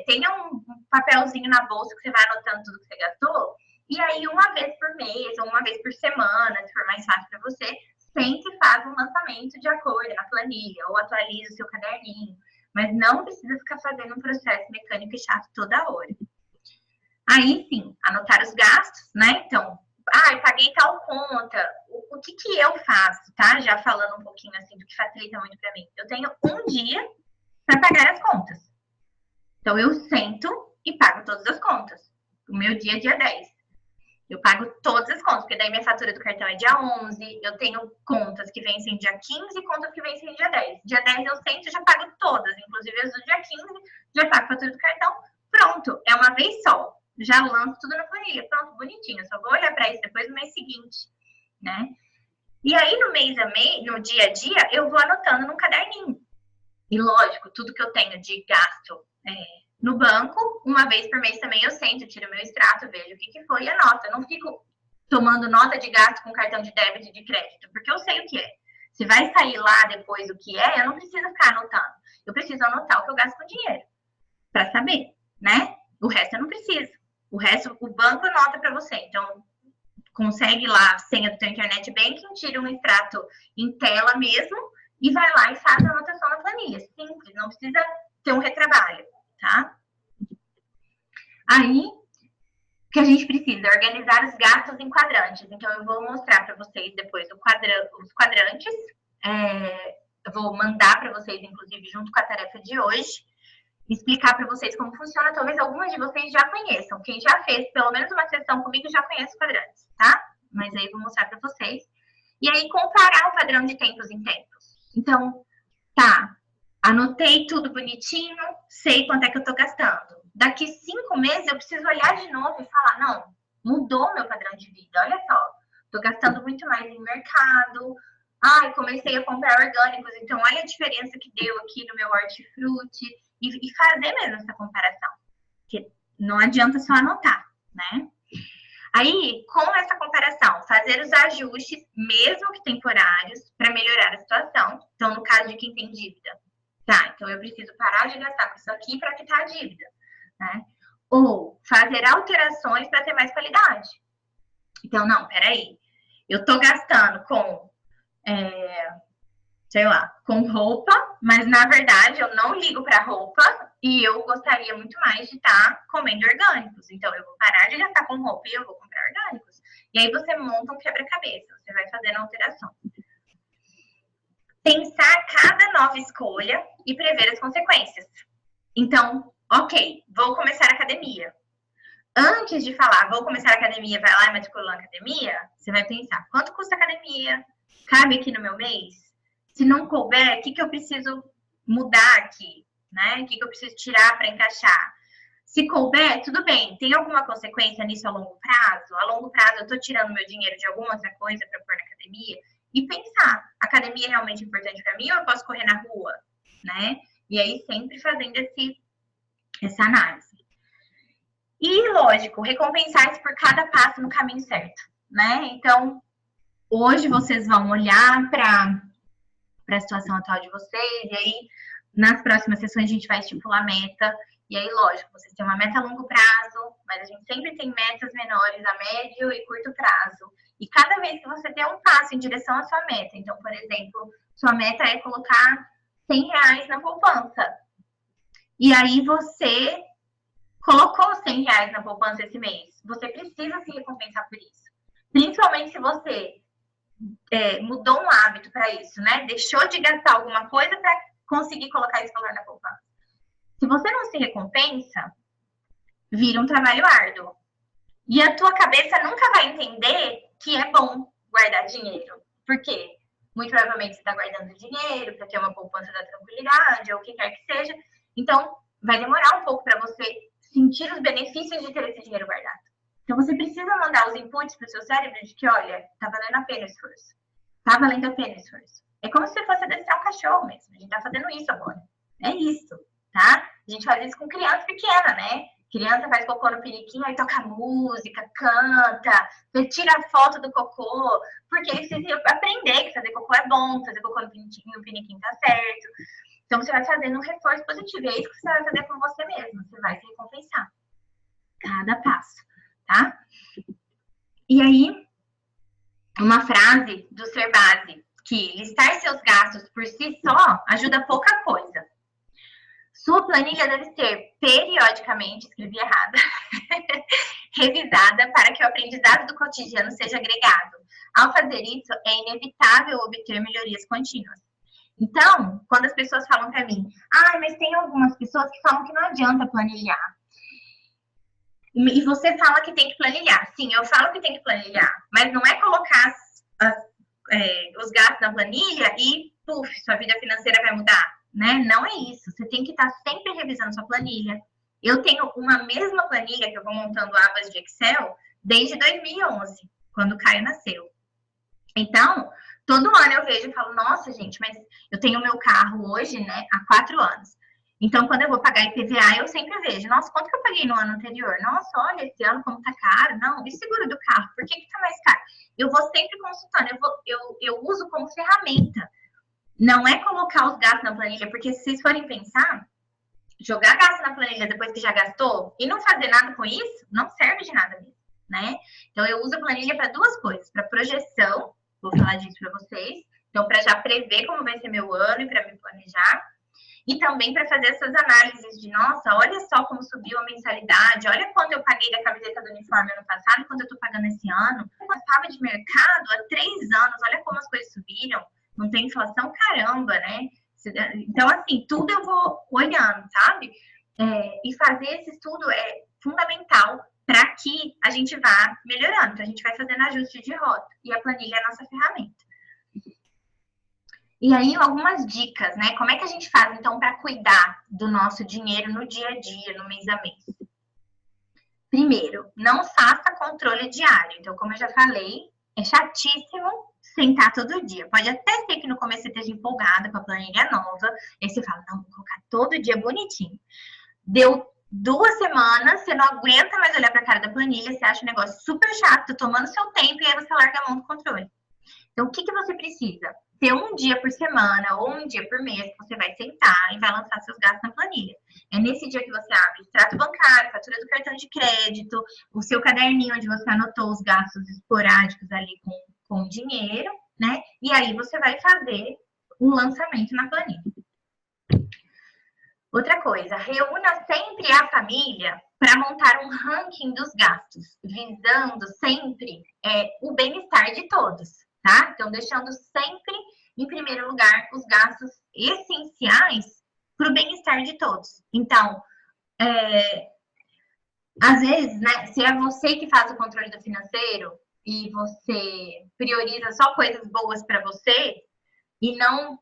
tenha um papelzinho na bolsa que você vai anotando tudo que você gastou, e aí uma vez por mês ou uma vez por semana, se for mais fácil para você, sempre faz um lançamento de acordo na planilha ou atualiza o seu caderninho, mas não precisa ficar fazendo um processo mecânico e chato toda hora. Aí sim, anotar os gastos, né? Então, eu paguei tal conta. O que eu faço, tá? Já falando um pouquinho assim do que facilita muito para mim. Eu tenho um dia para pagar as contas. Então, eu sento e pago todas as contas. O meu dia é dia 10. Eu pago todas as contas, porque daí minha fatura do cartão é dia 11. Eu tenho contas que vencem dia 15 e contas que vencem dia 10. Dia 10 eu sento e já pago todas. Inclusive as do dia 15, já pago a fatura do cartão. Pronto, é uma vez só. Já lanço tudo na planilha, pronto, bonitinho. Eu só vou olhar para isso depois no mês seguinte, né? E aí, no mês a mês, no dia a dia, eu vou anotando num caderninho. E lógico, tudo que eu tenho de gasto no banco, uma vez por mês também eu sento, tiro meu extrato, vejo o que foi e anoto. Eu não fico tomando nota de gasto com cartão de débito e de crédito, porque eu sei o que é. Se vai sair lá depois o que é, eu não preciso ficar anotando. Eu preciso anotar o que eu gasto com dinheiro, para saber, né? O resto eu não preciso. O resto, o banco anota para você. Então, consegue lá a senha do teu internet banking, tira um extrato em tela mesmo e vai lá e faz a anotação na planilha. Simples, não precisa ter um retrabalho, tá? Aí, o que a gente precisa é organizar os gastos em quadrantes. Então, eu vou mostrar para vocês depois os quadrantes. Eu vou mandar para vocês, inclusive, junto com a tarefa de hoje. Explicar para vocês como funciona. Talvez algumas de vocês já conheçam. Quem já fez pelo menos uma sessão comigo já conhece os quadrantes, tá? Mas aí eu vou mostrar para vocês. E aí comparar o padrão de tempos em tempos. Então, tá, anotei tudo bonitinho, sei quanto é que eu tô gastando. Daqui 5 meses eu preciso olhar de novo e falar, não, mudou meu padrão de vida, olha só. Tô gastando muito mais em mercado. Comecei a comprar orgânicos, então olha a diferença que deu aqui no meu hortifruti. E fazer mesmo essa comparação. Porque não adianta só anotar, né? Aí, com essa comparação, fazer os ajustes, mesmo que temporários, para melhorar a situação. Então, no caso de quem tem dívida. Tá, então eu preciso parar de gastar com isso aqui para quitar a dívida, né? Ou fazer alterações para ter mais qualidade. Então, não, peraí. Eu tô gastando com, com roupa, mas na verdade eu não ligo para roupa e eu gostaria muito mais de estar comendo orgânicos. Então eu vou parar de gastar com roupa e eu vou comprar orgânicos. E aí você monta um quebra-cabeça, você vai fazendo alteração. Pensar cada nova escolha e prever as consequências. Então, ok, vou começar a academia. Antes de falar, vou começar a academia, vai lá e matricula na academia, você vai pensar, quanto custa a academia? Cabe aqui no meu mês? Se não couber, o que eu preciso mudar aqui? Né? O que eu preciso tirar para encaixar? Se couber, tudo bem. Tem alguma consequência nisso a longo prazo? A longo prazo, eu estou tirando meu dinheiro de alguma outra coisa para pôr na academia? E pensar, a academia é realmente importante para mim ou eu posso correr na rua? Né? E aí, sempre fazendo essa análise. E, lógico, recompensar por cada passo no caminho certo. Né? Então, hoje vocês vão olhar para a situação atual de vocês, e aí, nas próximas sessões, a gente vai estipular meta. E aí, lógico, vocês têm uma meta a longo prazo, mas a gente sempre tem metas menores a médio e curto prazo. E cada vez que você der um passo em direção à sua meta, então, por exemplo, sua meta é colocar R$100 na poupança. E aí você colocou R$100 na poupança esse mês. Você precisa se recompensar por isso. Principalmente se você mudou um hábito para isso, né? Deixou de gastar alguma coisa para conseguir colocar esse valor na poupança. Se você não se recompensa, vira um trabalho árduo. E a tua cabeça nunca vai entender que é bom guardar dinheiro. Por quê? Muito provavelmente você está guardando dinheiro para ter uma poupança da tranquilidade ou o que quer que seja. Então, vai demorar um pouco para você sentir os benefícios de ter esse dinheiro guardado. Então, você precisa mandar os inputs para o seu cérebro de que, olha, tá valendo a pena o esforço. Tá valendo a pena o esforço. É como se você fosse adestrar um cachorro mesmo. A gente tá fazendo isso agora. É isso, tá? A gente faz isso com criança pequena, né? Criança faz cocô no piniquinho, aí toca música, canta, você tira foto do cocô, porque aí você aprender que fazer cocô é bom, fazer cocô no piniquinho tá certo. Então, você vai fazendo um reforço positivo. E é isso que você vai fazer com você mesmo. Você vai se recompensar. Cada passo, tá? E aí, uma frase do Ser Base, que listar seus gastos por si só ajuda pouca coisa. Sua planilha deve ser periodicamente, escrevi errado, revisada para que o aprendizado do cotidiano seja agregado. Ao fazer isso, é inevitável obter melhorias contínuas. Então, quando as pessoas falam para mim, mas tem algumas pessoas que falam que não adianta planilhar. E você fala que tem que planilhar. Sim, eu falo que tem que planilhar, mas não é colocar os gastos na planilha e, sua vida financeira vai mudar, né? Não é isso. Você tem que estar sempre revisando sua planilha. Eu tenho uma mesma planilha que eu vou montando abas de Excel desde 2011, quando o Caio nasceu. Então, todo ano eu vejo e falo, nossa, gente, mas eu tenho meu carro hoje, né, há 4 anos. Então, quando eu vou pagar IPVA, eu sempre vejo, nossa, quanto que eu paguei no ano anterior? Nossa, olha, esse ano como tá caro. Não, e seguro do carro? Por que tá mais caro? Eu vou sempre consultando, eu uso como ferramenta. Não é colocar os gastos na planilha, porque se vocês forem pensar, jogar gasto na planilha depois que já gastou e não fazer nada com isso, não serve de nada mesmo, né? Então, eu uso a planilha para 2 coisas, para projeção, vou falar disso para vocês, então, para já prever como vai ser meu ano e para me planejar, e também para fazer essas análises de, nossa, olha só como subiu a mensalidade, olha quanto eu paguei da camiseta do uniforme ano passado e quanto eu estou pagando esse ano. Eu estava de mercado há 3 anos, olha como as coisas subiram, não tem inflação, caramba, né? Então, assim, tudo eu vou olhando, sabe? E fazer esse estudo é fundamental para que a gente vá melhorando. Então, a gente vai fazendo ajuste de rota e a planilha é a nossa ferramenta. E aí, algumas dicas, né? Como é que a gente faz, então, para cuidar do nosso dinheiro no dia a dia, no mês a mês? Primeiro, não faça controle diário. Então, como eu já falei, é chatíssimo sentar todo dia. Pode até ser que no começo você esteja empolgada com a planilha nova, aí você fala, não, vou colocar todo dia bonitinho. Deu 2 semanas, você não aguenta mais olhar para a cara da planilha, você acha o negócio super chato, tomando seu tempo, e aí você larga a mão do controle. Então, o que você precisa? Ter um dia por semana ou um dia por mês que você vai sentar e vai lançar seus gastos na planilha. É nesse dia que você abre extrato bancário, fatura do cartão de crédito, o seu caderninho onde você anotou os gastos esporádicos ali com dinheiro, né? E aí você vai fazer um lançamento na planilha. Outra coisa, reúna sempre a família para montar um ranking dos gastos, visando sempre o bem-estar de todos, tá? Então, deixando sempre em primeiro lugar os gastos essenciais para o bem-estar de todos. Então, às vezes, né, se é você que faz o controle do financeiro e você prioriza só coisas boas para você e não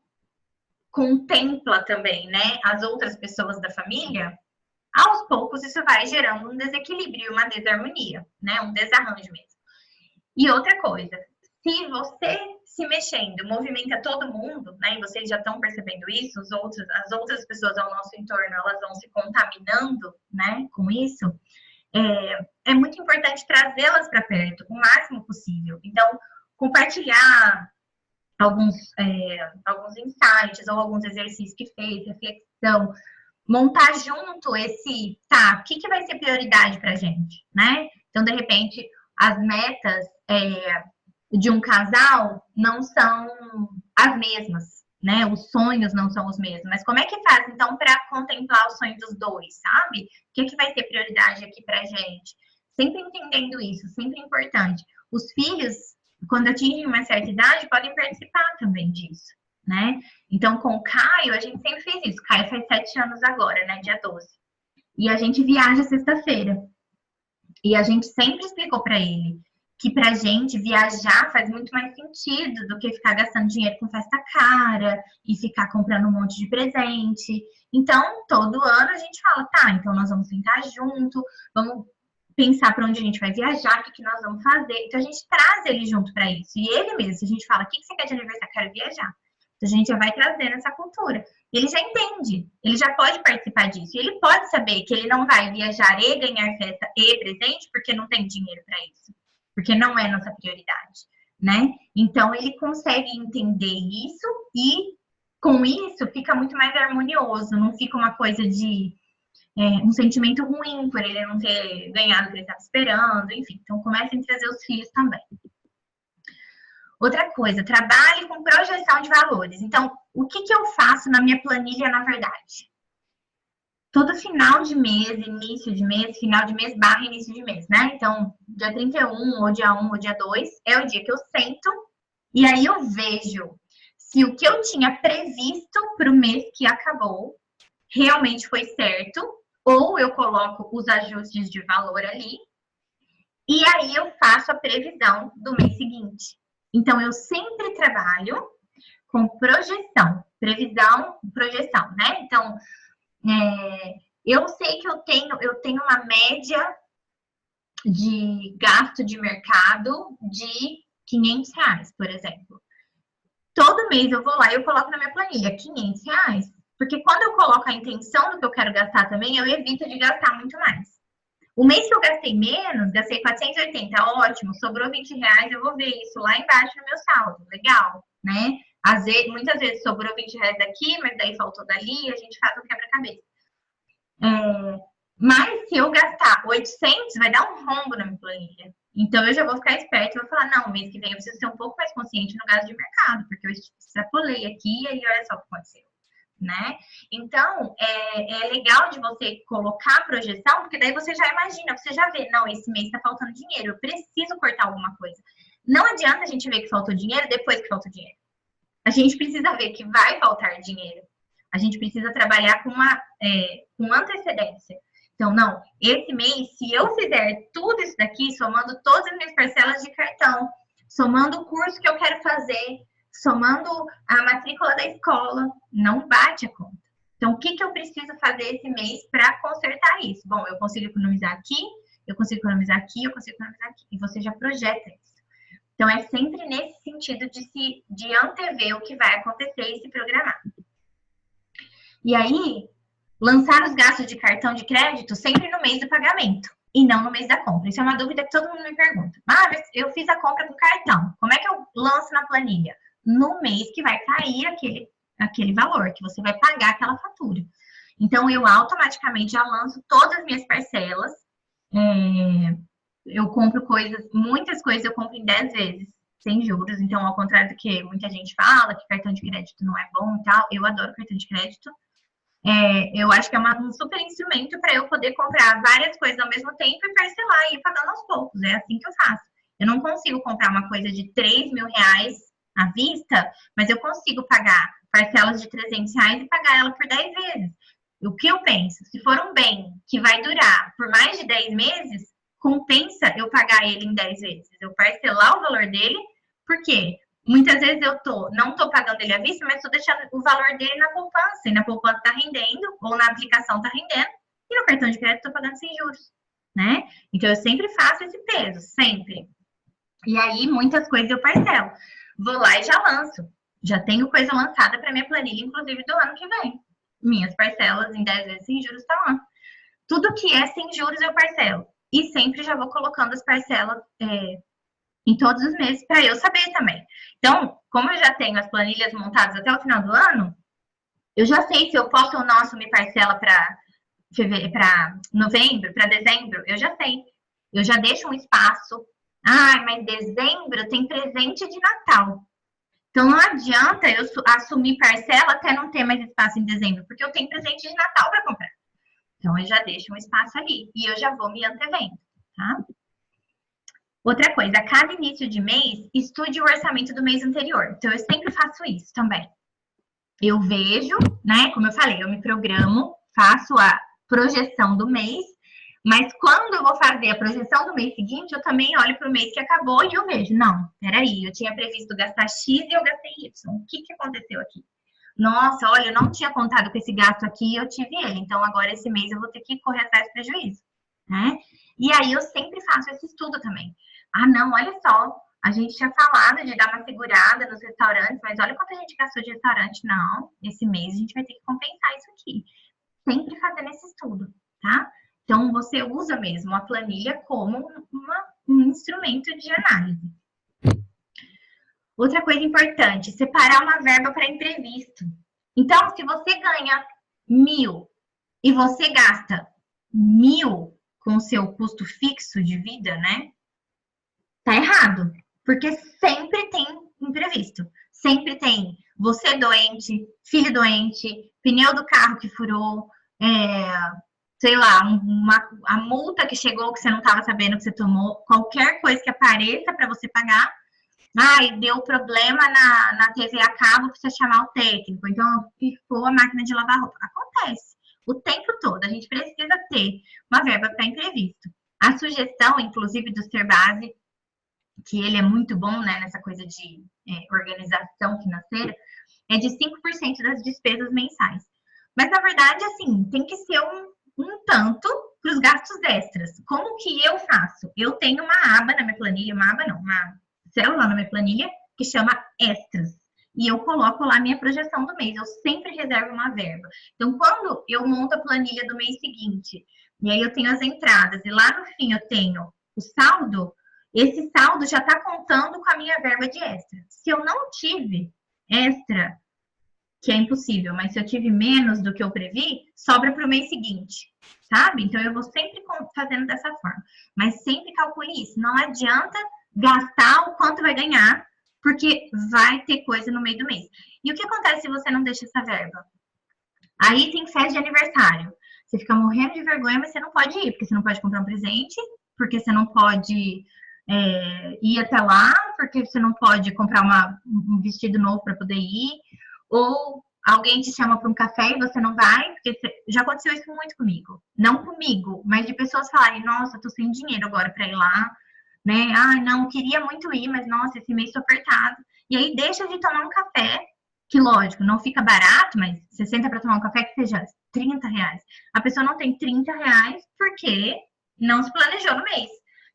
contempla também, né, as outras pessoas da família, aos poucos isso vai gerando um desequilíbrio, uma desarmonia, né, um desarranjo mesmo. E outra coisa, se você se mexendo movimenta todo mundo, né, e vocês já estão percebendo isso, as outras pessoas ao nosso entorno, elas vão se contaminando, né, com isso, é muito importante trazê-las para perto o máximo possível. Então, compartilhar alguns insights ou alguns exercícios que fez, reflexão, montar junto o que vai ser prioridade para a gente, né? Então, de repente, as metas de um casal não são as mesmas, né? Os sonhos não são os mesmos. Mas como é que faz, então, para contemplar o sonho dos dois, sabe? O que vai ter prioridade aqui para a gente? Sempre entendendo isso, sempre importante. Os filhos, quando atingem uma certa idade, podem participar também disso, né? Então, com o Caio, a gente sempre fez isso. O Caio faz 7 anos agora, né? Dia 12. E a gente viaja sexta-feira. E a gente sempre explicou para ele que pra gente viajar faz muito mais sentido do que ficar gastando dinheiro com festa cara e ficar comprando um monte de presente. Então, todo ano a gente fala, tá, então nós vamos sentar junto, vamos pensar para onde a gente vai viajar, o que nós vamos fazer. Então, a gente traz ele junto para isso. E ele mesmo, se a gente fala, o que você quer de aniversário? Quero viajar. Então, a gente já vai trazendo essa cultura. Ele já entende, ele já pode participar disso. E ele pode saber que ele não vai viajar e ganhar festa e presente porque não tem dinheiro para isso. Porque não é nossa prioridade, né? Então, ele consegue entender isso e, com isso, fica muito mais harmonioso. Não fica uma coisa de um sentimento ruim por ele não ter ganhado o que ele estava esperando, enfim. Então, comecem a trazer os filhos também. Outra coisa, trabalhe com projeção de valores. Então, o que eu faço na minha planilha, na verdade? Todo final de mês, início de mês, final de mês barra início de mês, né? Então, dia 31, ou dia 1, ou dia 2, é o dia que eu sento e aí eu vejo se o que eu tinha previsto para o mês que acabou realmente foi certo, ou eu coloco os ajustes de valor ali, e aí eu faço a previsão do mês seguinte. Então, eu sempre trabalho com projeção, previsão, projeção, né? Então, eu sei que eu tenho uma média de gasto de mercado de R$500, por exemplo. Todo mês eu vou lá e eu coloco na minha planilha R$500, porque quando eu coloco a intenção do que eu quero gastar também, eu evito de gastar muito mais. O mês que eu gastei menos, gastei 480, ótimo, sobrou R$20, eu vou ver isso lá embaixo no meu saldo, legal, né? Muitas vezes sobrou R$20 daqui, mas daí faltou dali, a gente faz um quebra-cabeça. Mas se eu gastar 800, vai dar um rombo na minha planilha. Então eu já vou ficar esperta e vou falar, não, mês que vem eu preciso ser um pouco mais consciente no gasto de mercado, porque eu extrapolei aqui e aí olha só o que aconteceu, né? Então, é legal de você colocar a projeção, porque daí você já imagina, você já vê, não, esse mês tá faltando dinheiro, eu preciso cortar alguma coisa. Não adianta a gente ver que faltou dinheiro depois que faltou dinheiro. A gente precisa ver que vai faltar dinheiro. A gente precisa trabalhar com antecedência. Então, não, esse mês, se eu fizer tudo isso daqui, somando todas as minhas parcelas de cartão, somando o curso que eu quero fazer, somando a matrícula da escola, não bate a conta. Então, o que eu preciso fazer esse mês para consertar isso? Bom, eu consigo economizar aqui, eu consigo economizar aqui, eu consigo economizar aqui. E você já projeta isso. Então, é sempre nesse sentido de antever o que vai acontecer e se programar. E aí, lançar os gastos de cartão de crédito sempre no mês do pagamento e não no mês da compra. Isso é uma dúvida que todo mundo me pergunta. Ah, mas eu fiz a compra com cartão. Como é que eu lanço na planilha? No mês que vai cair aquele valor, que você vai pagar aquela fatura. Então, eu automaticamente já lanço todas as minhas parcelas. Eu compro muitas coisas eu compro em 10 vezes, sem juros. Então, ao contrário do que muita gente fala, que cartão de crédito não é bom e tal, eu adoro cartão de crédito. eu acho que é um super instrumento para eu poder comprar várias coisas ao mesmo tempo e parcelar e ir pagando aos poucos. É assim que eu faço. Eu não consigo comprar uma coisa de 3 mil reais à vista, mas eu consigo pagar parcelas de 300 reais e pagar ela por 10 vezes. O que eu penso? Se for um bem que vai durar por mais de 10 meses, compensa eu pagar ele em 10 vezes. Eu parcelar o valor dele, porque muitas vezes eu não tô pagando ele à vista, mas estou deixando o valor dele na poupança. E na poupança está rendendo, ou na aplicação está rendendo, e no cartão de crédito estou pagando sem juros, né? Então eu sempre faço esse peso, sempre. E aí, muitas coisas eu parcelo. Vou lá e já lanço. Já tenho coisa lançada para minha planilha, inclusive do ano que vem. Minhas parcelas em 10 vezes sem juros estão lá. Tudo que é sem juros eu parcelo. E sempre já vou colocando as parcelas em todos os meses para eu saber também. Então, como eu já tenho as planilhas montadas até o final do ano, eu já sei se eu posso ou não assumir parcela para novembro, para dezembro, eu já sei. Eu já deixo um espaço. Mas dezembro tem presente de Natal. Então não adianta eu assumir parcela até não ter mais espaço em dezembro, porque eu tenho presente de Natal para comprar. Então eu já deixo um espaço ali e eu já vou me antevendo, tá? Outra coisa, a cada início de mês, estude o orçamento do mês anterior. Então eu sempre faço isso também. Eu vejo, né? Como eu falei, eu me programo, faço a projeção do mês. Mas quando eu vou fazer a projeção do mês seguinte, eu também olho para o mês que acabou e eu vejo, não, peraí, eu tinha previsto gastar X e eu gastei Y. O que aconteceu aqui? Nossa, olha, eu não tinha contado com esse gasto aqui e eu tive ele. Então, agora esse mês eu vou ter que correr atrás do prejuízo, né? E aí eu sempre faço esse estudo também. Não, olha só, a gente tinha falado de dar uma segurada nos restaurantes, mas olha quanto a gente gastou de restaurante. Não, esse mês a gente vai ter que compensar isso aqui. Sempre fazendo esse estudo, tá? Então, você usa mesmo a planilha como um instrumento de análise. Outra coisa importante, separar uma verba para imprevisto. Então, se você ganha 1.000 e você gasta 1.000 com o seu custo fixo de vida, né? Tá errado, porque sempre tem imprevisto. Sempre tem você doente, filho doente, pneu do carro que furou, sei lá, a multa que chegou que você não estava sabendo que você tomou, qualquer coisa que apareça para você pagar. Deu problema na TV a cabo, precisa chamar o técnico. Então, pifou a máquina de lavar roupa. Acontece o tempo todo. A gente precisa ter uma verba para imprevisto. A sugestão, inclusive, do Ser Base, que ele é muito bom, né, nessa coisa de organização financeira, é de 5% das despesas mensais. Mas, na verdade, assim, tem que ser um tanto para os gastos extras. Como que eu faço? Eu tenho uma aba na minha planilha, uma célula na minha planilha que chama extras. E eu coloco lá a minha projeção do mês. Eu sempre reservo uma verba. Então, quando eu monto a planilha do mês seguinte, e aí eu tenho as entradas, e lá no fim eu tenho o saldo, esse saldo já está contando com a minha verba de extra. Se eu não tive extra, que é impossível, mas se eu tive menos do que eu previ, sobra para o mês seguinte, sabe? Então, eu vou sempre fazendo dessa forma. Mas sempre calcule isso. Não adianta gastar o quanto vai ganhar, porque vai ter coisa no meio do mês. E o que acontece se você não deixa essa verba? Aí tem festa de aniversário. Você fica morrendo de vergonha, mas você não pode ir, porque você não pode comprar um presente, porque você não pode ir até lá, porque você não pode comprar um vestido novo para poder ir, ou alguém te chama para um café e você não vai, porque já aconteceu isso muito comigo. Não comigo, mas de pessoas falarem, nossa, tô sem dinheiro agora para ir lá, né? Não, queria muito ir, mas nossa, esse mês tô apertado. E aí deixa de tomar um café, que lógico, não fica barato, mas você senta para tomar um café que seja 30 reais. A pessoa não tem 30 reais porque não se planejou no mês.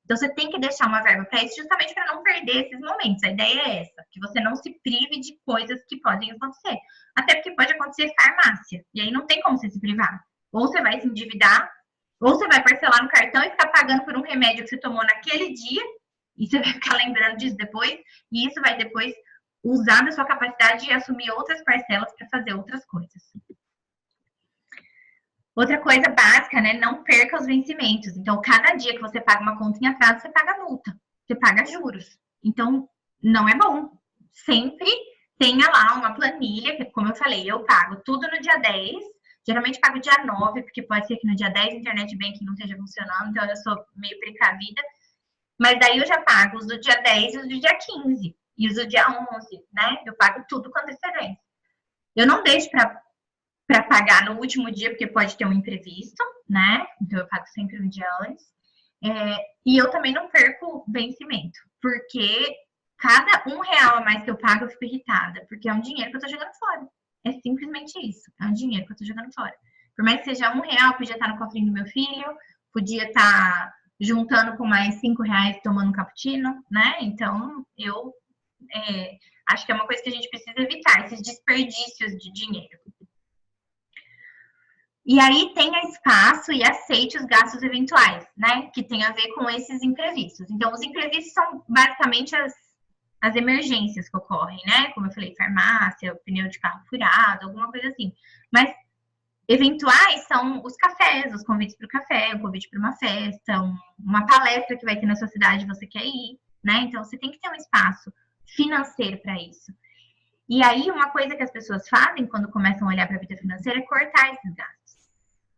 Então, você tem que deixar uma verba para isso, justamente para não perder esses momentos. A ideia é essa, que você não se prive de coisas que podem acontecer. Até porque pode acontecer farmácia, e aí não tem como você se privar. Ou você vai se endividar, ou você vai parcelar no cartão e ficar pagando por um remédio que você tomou naquele dia, e você vai ficar lembrando disso depois, e isso vai depois usar da sua capacidade de assumir outras parcelas para fazer outras coisas. Outra coisa básica, né? Não perca os vencimentos. Então, cada dia que você paga uma conta em atraso, você paga multa, você paga juros. Então, não é bom. Sempre tenha lá uma planilha, que, como eu falei, eu pago tudo no dia 10 Geralmente pago dia 9, porque pode ser que no dia 10 o internet banking não esteja funcionando, então eu sou meio precavida. Mas daí eu já pago os do dia 10 e os do dia 15. E os do dia 11, né? Eu pago tudo com antecedência. Eu não deixo para pagar no último dia, porque pode ter um imprevisto, né? Então eu pago sempre um dia antes. E eu também não perco vencimento, porque cada R$ 1 a mais que eu pago eu fico irritada, porque é um dinheiro que eu tô jogando fora. É simplesmente isso, é um dinheiro que eu tô jogando fora. Por mais que seja R$ 1, podia estar no cofrinho do meu filho, podia estar juntando com mais R$ 5 tomando um cappuccino, né? Então, eu acho que é uma coisa que a gente precisa evitar, esses desperdícios de dinheiro. E aí tenha espaço e aceite os gastos eventuais, né? Que tem a ver com esses imprevistos. Então, os imprevistos são basicamente as emergências que ocorrem, né? Como eu falei, farmácia, pneu de carro furado, alguma coisa assim. Mas eventuais são os cafés, os convites para o café, o convite para uma festa, uma palestra que vai ter na sua cidade e você quer ir, né? Então, você tem que ter um espaço financeiro para isso. E aí, uma coisa que as pessoas fazem quando começam a olhar para a vida financeira é cortar esses gastos.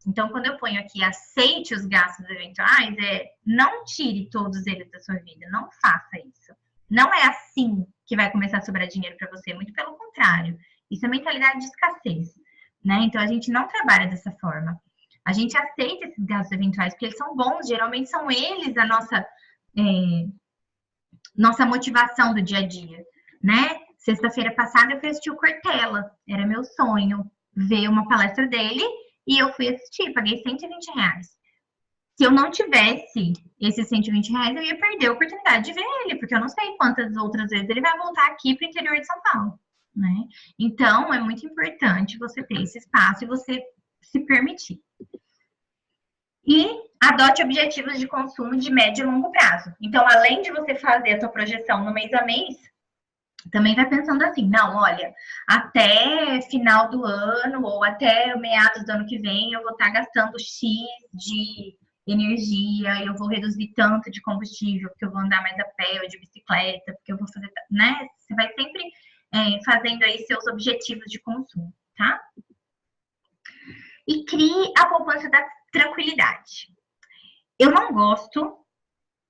Então, quando eu ponho aqui aceite os gastos eventuais, não tire todos eles da sua vida, não faça isso. Não é assim que vai começar a sobrar dinheiro para você, muito pelo contrário. Isso é mentalidade de escassez, né? Então, a gente não trabalha dessa forma. A gente aceita esses gastos eventuais, porque eles são bons, geralmente são eles a nossa motivação do dia a dia, né? Sexta-feira passada eu fui assistir o Cortella, era meu sonho ver uma palestra dele e eu fui assistir, paguei R$ 120. Se eu não tivesse esses R$ 120, eu ia perder a oportunidade de ver ele, porque eu não sei quantas outras vezes ele vai voltar aqui para o interior de São Paulo, né? Então, é muito importante você ter esse espaço e você se permitir. E adote objetivos de consumo de médio e longo prazo. Então, além de você fazer a sua projeção no mês a mês, também vai pensando assim, não, olha, até final do ano ou até meados do ano que vem eu vou estar gastando X de energia, eu vou reduzir tanto de combustível, porque eu vou andar mais a pé ou de bicicleta, porque eu vou fazer, né? Você vai sempre fazendo aí seus objetivos de consumo, tá? E crie a poupança da tranquilidade. Eu não gosto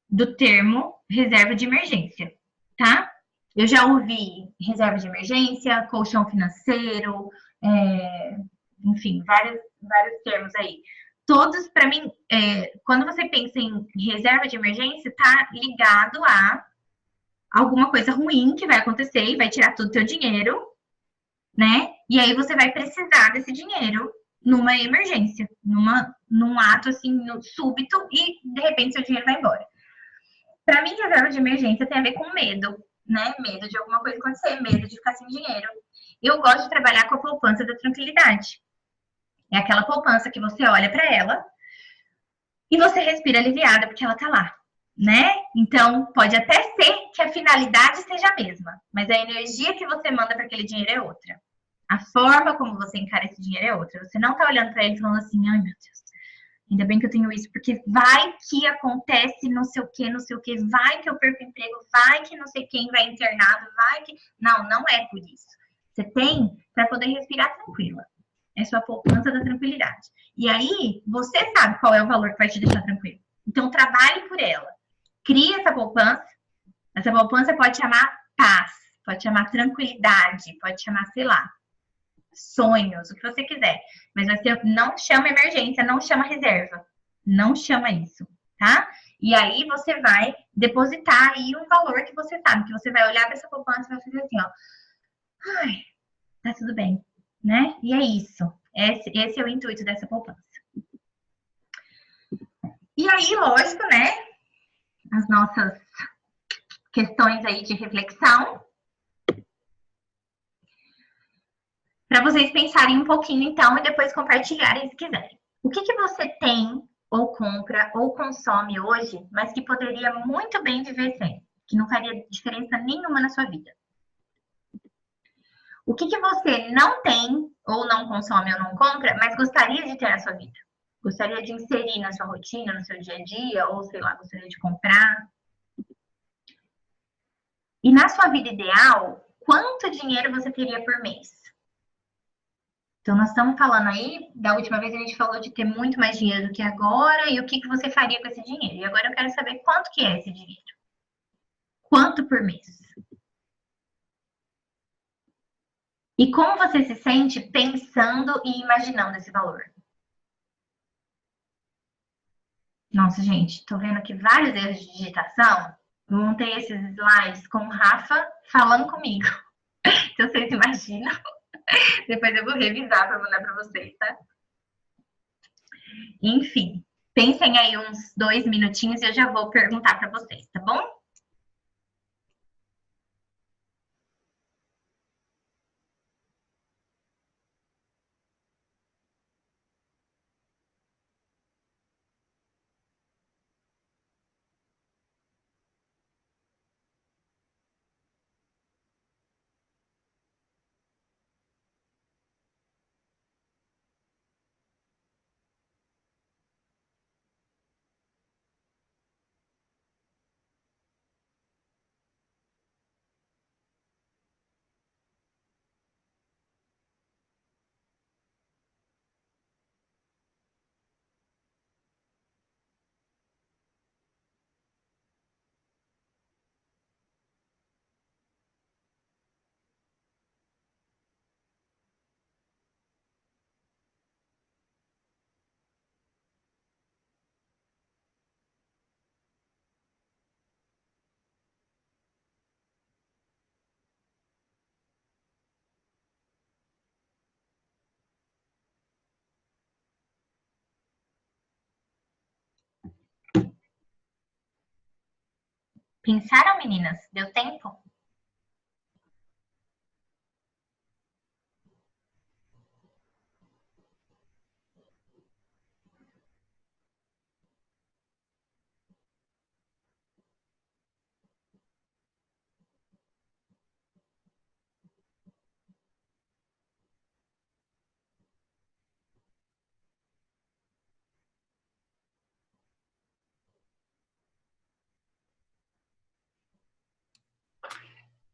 do termo reserva de emergência, tá? Eu já ouvi reserva de emergência, colchão financeiro, enfim, vários termos aí. Todos, para mim, quando você pensa em reserva de emergência, tá ligado a alguma coisa ruim que vai acontecer e vai tirar todo o teu dinheiro, né? E aí você vai precisar desse dinheiro numa emergência, num ato assim súbito e de repente seu dinheiro vai embora. Para mim, reserva de emergência tem a ver com medo, né? Medo de alguma coisa acontecer, medo de ficar sem dinheiro. Eu gosto de trabalhar com a poupança da tranquilidade. É aquela poupança que você olha para ela e você respira aliviada porque ela tá lá, né? Então, pode até ser que a finalidade seja a mesma, mas a energia que você manda para aquele dinheiro é outra. A forma como você encara esse dinheiro é outra. Você não tá olhando para ele falando assim, ai meu Deus, ainda bem que eu tenho isso, porque vai que acontece não sei o que, vai que eu perco o emprego, vai que não sei quem vai internado, vai que... Não é por isso. Você tem para poder respirar tranquila. É sua poupança da tranquilidade. E aí, você sabe qual é o valor que vai te deixar tranquilo. Então, trabalhe por ela. Crie essa poupança. Essa poupança pode chamar paz, pode chamar tranquilidade, pode chamar, sei lá, sonhos, o que você quiser. Mas você não chama emergência, não chama reserva. Não chama isso, tá? E aí você vai depositar aí um valor que você sabe, que você vai olhar para essa poupança e vai fazer assim, ó. Ai, tá tudo bem, né? E é isso. Esse é o intuito dessa poupança. E aí, lógico, né? As nossas questões aí de reflexão. Para vocês pensarem um pouquinho, então, e depois compartilharem se quiserem. O que você tem, ou compra, ou consome hoje, mas que poderia muito bem viver sem? Que não faria diferença nenhuma na sua vida? O que você não tem, ou não consome, ou não compra, mas gostaria de ter na sua vida? Gostaria de inserir na sua rotina, no seu dia a dia, ou sei lá, gostaria de comprar? E na sua vida ideal, quanto dinheiro você teria por mês? Então, nós estamos falando aí, da última vez a gente falou de ter muito mais dinheiro do que agora e o que você faria com esse dinheiro. E agora eu quero saber quanto que é esse dinheiro. Quanto por mês? E como você se sente pensando e imaginando esse valor? Nossa, gente, tô vendo aqui vários erros de digitação. Eu montei esses slides com o Rafa falando comigo. Então, vocês imaginam. Depois eu vou revisar para mandar para vocês, tá? Enfim, pensem aí uns 2 minutinhos e eu já vou perguntar para vocês, tá bom? Pensaram, meninas? Deu tempo?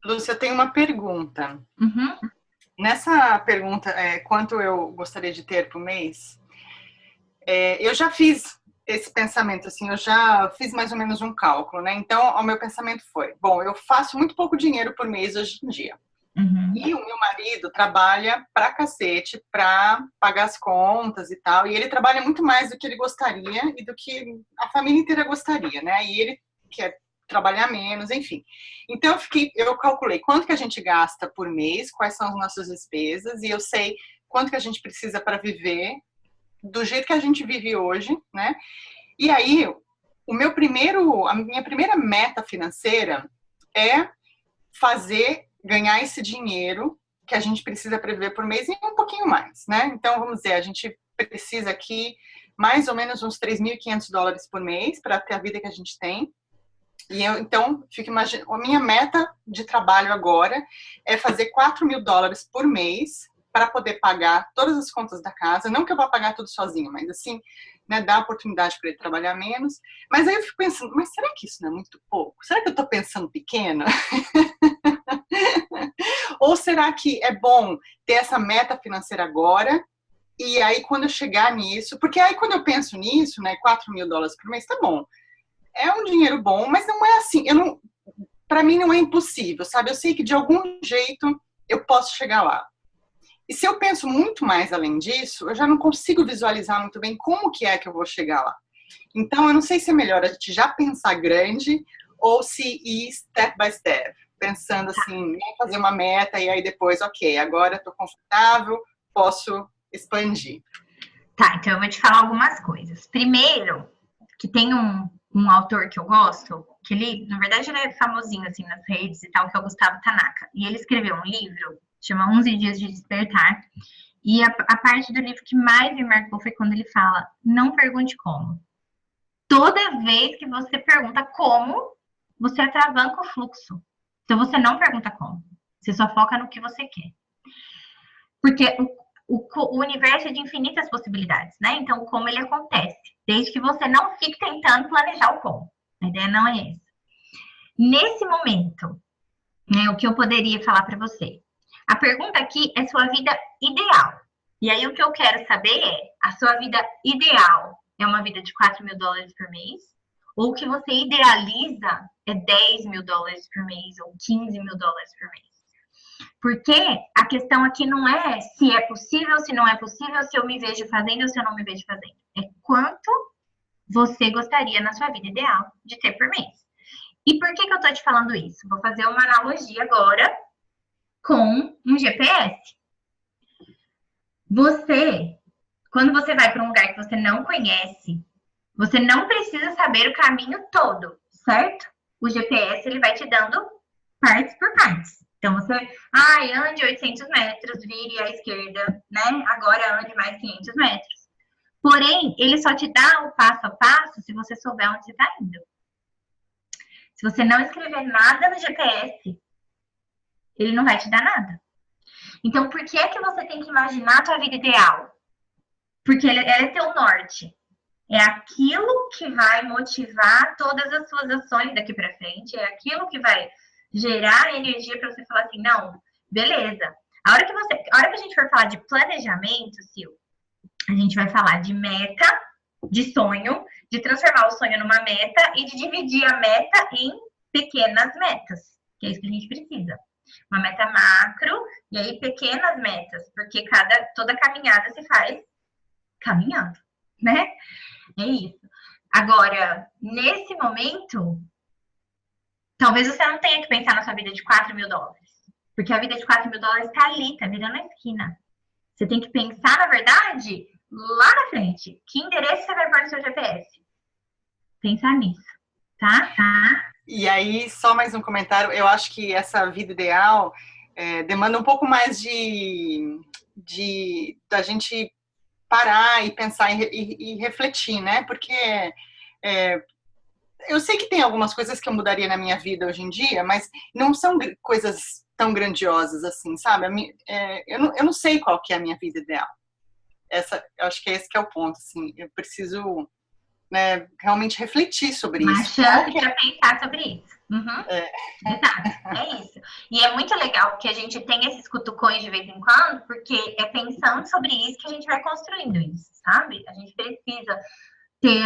Lúcia, eu tenho uma pergunta. Uhum. Nessa pergunta, quanto eu gostaria de ter por mês, eu já fiz esse pensamento, assim, eu já fiz mais ou menos um cálculo, né? Então, o meu pensamento foi, bom, eu faço muito pouco dinheiro por mês hoje em dia. Uhum. E o meu marido trabalha pra cacete pra pagar as contas e tal, e ele trabalha muito mais do que ele gostaria e do que a família inteira gostaria, né? E ele quer trabalhar menos, enfim. Então eu calculei quanto que a gente gasta por mês, quais são as nossas despesas, e eu sei quanto que a gente precisa para viver do jeito que a gente vive hoje, né? E aí, a minha primeira meta financeira é ganhar esse dinheiro que a gente precisa para viver por mês e um pouquinho mais, né? Então, vamos dizer, a gente precisa aqui mais ou menos uns $3.500 por mês para ter a vida que a gente tem. E então, fico imaginando, a minha meta de trabalho agora é fazer $4.000 por mês para poder pagar todas as contas da casa. Não que eu vá pagar tudo sozinho, mas assim, né, dar oportunidade para ele trabalhar menos. Mas aí eu fico pensando, mas será que isso não é muito pouco? Será que eu estou pensando pequeno? Ou será que é bom ter essa meta financeira agora? E aí, quando eu chegar nisso, porque aí quando eu penso nisso, né, $4.000 por mês, tá bom. É um dinheiro bom, mas não é assim, para mim não é impossível, sabe? Eu sei que de algum jeito eu posso chegar lá. E se eu penso muito mais além disso, eu já não consigo visualizar muito bem como que é que eu vou chegar lá. Então, eu não sei se é melhor a gente já pensar grande ou se ir step by step, pensando assim, fazer uma meta e aí depois, ok, agora estou confortável, posso expandir. Tá, então eu vou te falar algumas coisas. Primeiro, que tem um autor que eu gosto, que ele, na verdade, ele é famosinho assim nas redes e tal, que é o Gustavo Tanaka. E ele escreveu um livro, chama 11 Dias de Despertar. E a parte do livro que mais me marcou foi quando ele fala, não pergunte como. Toda vez que você pergunta como, você atravanca o fluxo. Então, você não pergunta como. Você só foca no que você quer. Porque o universo é de infinitas possibilidades, né? Então, o como ele acontece. Desde que você não fique tentando planejar o como. A ideia não é essa. Nesse momento, né, o que eu poderia falar para você? A pergunta aqui é sua vida ideal. E aí o que eu quero saber é, a sua vida ideal é uma vida de $4.000 por mês? Ou o que você idealiza é $10.000 por mês ou $15.000 por mês? Porque a questão aqui não é se é possível, se não é possível, se eu me vejo fazendo ou se eu não me vejo fazendo. É quanto você gostaria na sua vida ideal de ter por mês. E por que eu tô te falando isso? Vou fazer uma analogia agora com um GPS. Quando você vai para um lugar que você não conhece, você não precisa saber o caminho todo, certo? O GPS, ele vai te dando partes por partes. Então, você, ande 800 metros, vire à esquerda, né? Agora ande mais 500 metros. Porém, ele só te dá o passo a passo se você souber onde você está indo. Se você não escrever nada no GPS, ele não vai te dar nada. Então, por que é que você tem que imaginar a tua vida ideal? Porque ela é teu norte. É aquilo que vai motivar todas as suas ações daqui para frente. É aquilo que vai gerar energia para você falar assim, não, beleza. A hora que a gente for falar de planejamento, Sil, a gente vai falar de meta, de sonho, de transformar o sonho numa meta e de dividir a meta em pequenas metas, que é isso que a gente precisa. Uma meta macro e aí pequenas metas, porque toda caminhada se faz caminhando, né? É isso. Agora, nesse momento, talvez você não tenha que pensar na sua vida de $4.000, porque a vida de $4.000 está ali, tá virando a esquina. Você tem que pensar, na verdade, lá na frente. Que endereço você vai pôr no seu GPS? Pensar nisso, tá? E aí, só mais um comentário. Eu acho que essa vida ideal demanda um pouco mais da gente parar e pensar e refletir, né? Porque eu sei que tem algumas coisas que eu mudaria na minha vida hoje em dia, mas não são coisas tão grandiosas assim, sabe? Eu não sei qual que é a minha vida ideal. Eu acho que esse que é o ponto, assim. Eu preciso, né, realmente refletir sobre uma isso. Uma chance para pensar sobre isso. Uhum. Exato, é isso. E é muito legal que a gente tem esses cutucões de vez em quando, porque é pensando sobre isso que a gente vai construindo isso, sabe? A gente precisa ter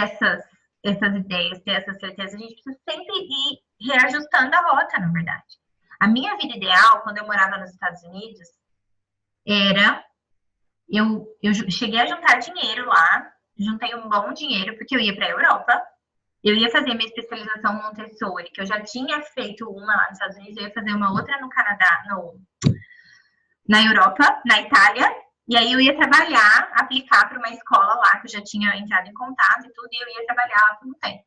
essas ideias, ter essa certeza. A gente precisa sempre ir reajustando a rota, na verdade. A minha vida ideal, quando eu morava nos Estados Unidos, era... Eu cheguei a juntar dinheiro lá, juntei um bom dinheiro, porque eu ia para a Europa, eu ia fazer minha especialização Montessori, que eu já tinha feito uma lá nos Estados Unidos, eu ia fazer uma outra no Canadá, na Europa, na Itália, e aí eu ia trabalhar, aplicar para uma escola lá, que eu já tinha entrado em contato e tudo, e eu ia trabalhar lá por um tempo.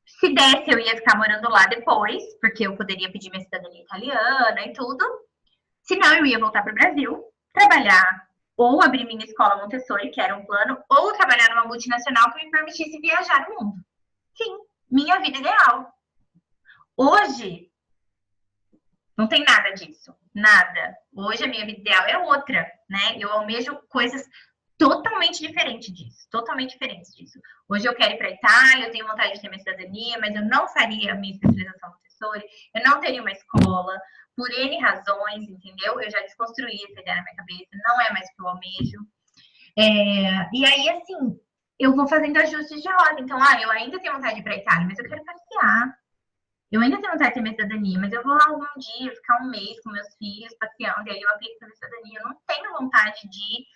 Se desse, eu ia ficar morando lá depois, porque eu poderia pedir minha cidadania italiana e tudo. Se não, eu ia voltar para o Brasil, trabalhar ou abrir minha escola Montessori, que era um plano, ou trabalhar numa multinacional que me permitisse viajar no mundo. Sim, minha vida ideal. Hoje, não tem nada disso. Nada. Hoje a minha vida ideal é outra, né? Eu almejo coisas totalmente diferentes disso. Totalmente diferentes disso. Hoje eu quero ir para a Itália, eu tenho vontade de ter minha cidadania, mas eu não faria a minha especialização Montessori, eu não teria uma escola, por N razões, entendeu? Eu já desconstruí essa ideia na minha cabeça, não é mais o que eu almejo. E aí, assim, eu vou fazendo ajustes de rota. Então, eu ainda tenho vontade de ir para a Itália, mas eu quero passear. Eu ainda tenho vontade de ter minha cidadania, mas eu vou lá algum dia, ficar um mês com meus filhos, passeando, e aí eu aplico para minha cidadania. Eu não tenho vontade de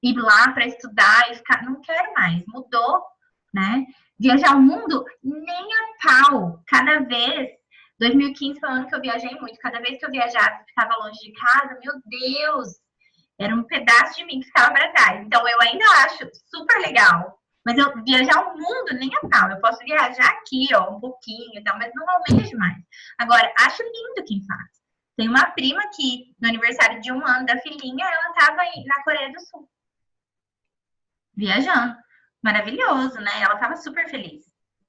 ir lá para estudar e ficar... Não quero mais, mudou, né? Viajar o mundo, nem a pau. Cada vez... 2015 foi um ano que eu viajei muito. Cada vez que eu viajava, ficava longe de casa, meu Deus, era um pedaço de mim que ficava para trás. Então, eu ainda acho super legal. Mas eu viajar o mundo, nem a pau. Eu posso viajar aqui, um pouquinho e tal, mas não almejo mais. Agora, acho lindo quem faz. Tem uma prima que, no aniversário de 1 ano da filhinha, ela estava na Coreia do Sul. Viajando. Maravilhoso, né? Ela estava super feliz.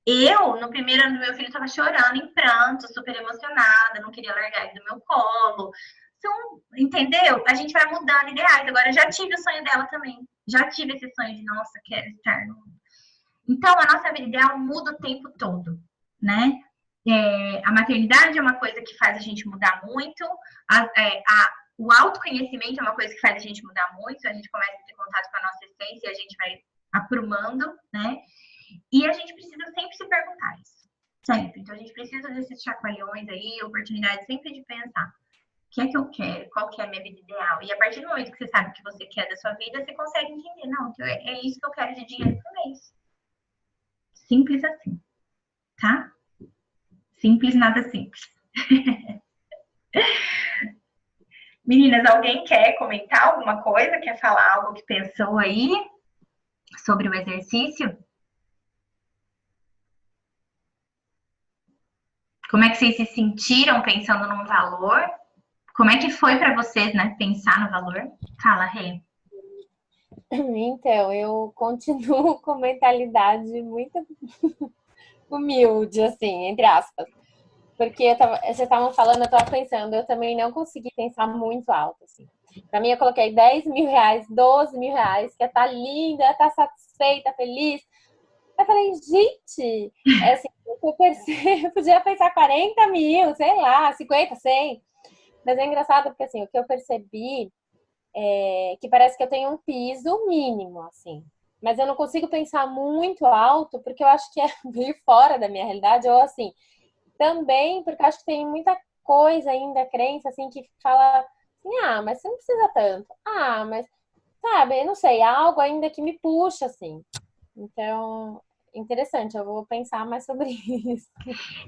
Eu, no primeiro ano do meu filho, estava chorando em pranto, super emocionada, não queria largar ele do meu colo. Então, entendeu? A gente vai mudando ideais. Agora, eu já tive o sonho dela também. Já tive esse sonho de, nossa, quero estar no mundo. Então, a nossa vida ideal muda o tempo todo, né? A maternidade é uma coisa que faz a gente mudar muito. o autoconhecimento é uma coisa que faz a gente mudar muito, a gente começa a ter contato com a nossa essência e a gente vai aprumando, né? E a gente precisa sempre se perguntar isso. Sempre. Então, a gente precisa desses chacoalhões aí, oportunidade sempre de pensar. O que é que eu quero? Qual que é a minha vida ideal? E a partir do momento que você sabe o que você quer da sua vida, você consegue entender. Não, é isso que eu quero de dinheiro por mês. Simples assim. Tá? Simples, nada simples. Meninas, alguém quer comentar alguma coisa? Quer falar algo que pensou aí sobre o exercício? Como é que vocês se sentiram pensando num valor? Como é que foi para vocês, né, pensar no valor? Fala, Rê. Então, eu continuo com mentalidade muito humilde, assim, entre aspas. Porque vocês estavam falando, eu tava pensando, eu também não consegui pensar muito alto, assim. Pra mim, eu coloquei 10 mil reais, 12 mil reais, que ia estar linda, ia estar satisfeita, feliz. Eu falei, gente, é assim, eu percebo, eu podia pensar 40 mil, sei lá, 50, 100. Mas é engraçado porque, assim, o que eu percebi é que parece que eu tenho um piso mínimo, assim. Mas eu não consigo pensar muito alto porque eu acho que é meio fora da minha realidade. Ou, assim, também porque eu acho que tem muita coisa ainda, crença, assim, que fala assim, ah, mas você não precisa tanto. Ah, mas, sabe, eu não sei, algo ainda que me puxa, assim. Então, interessante, eu vou pensar mais sobre isso.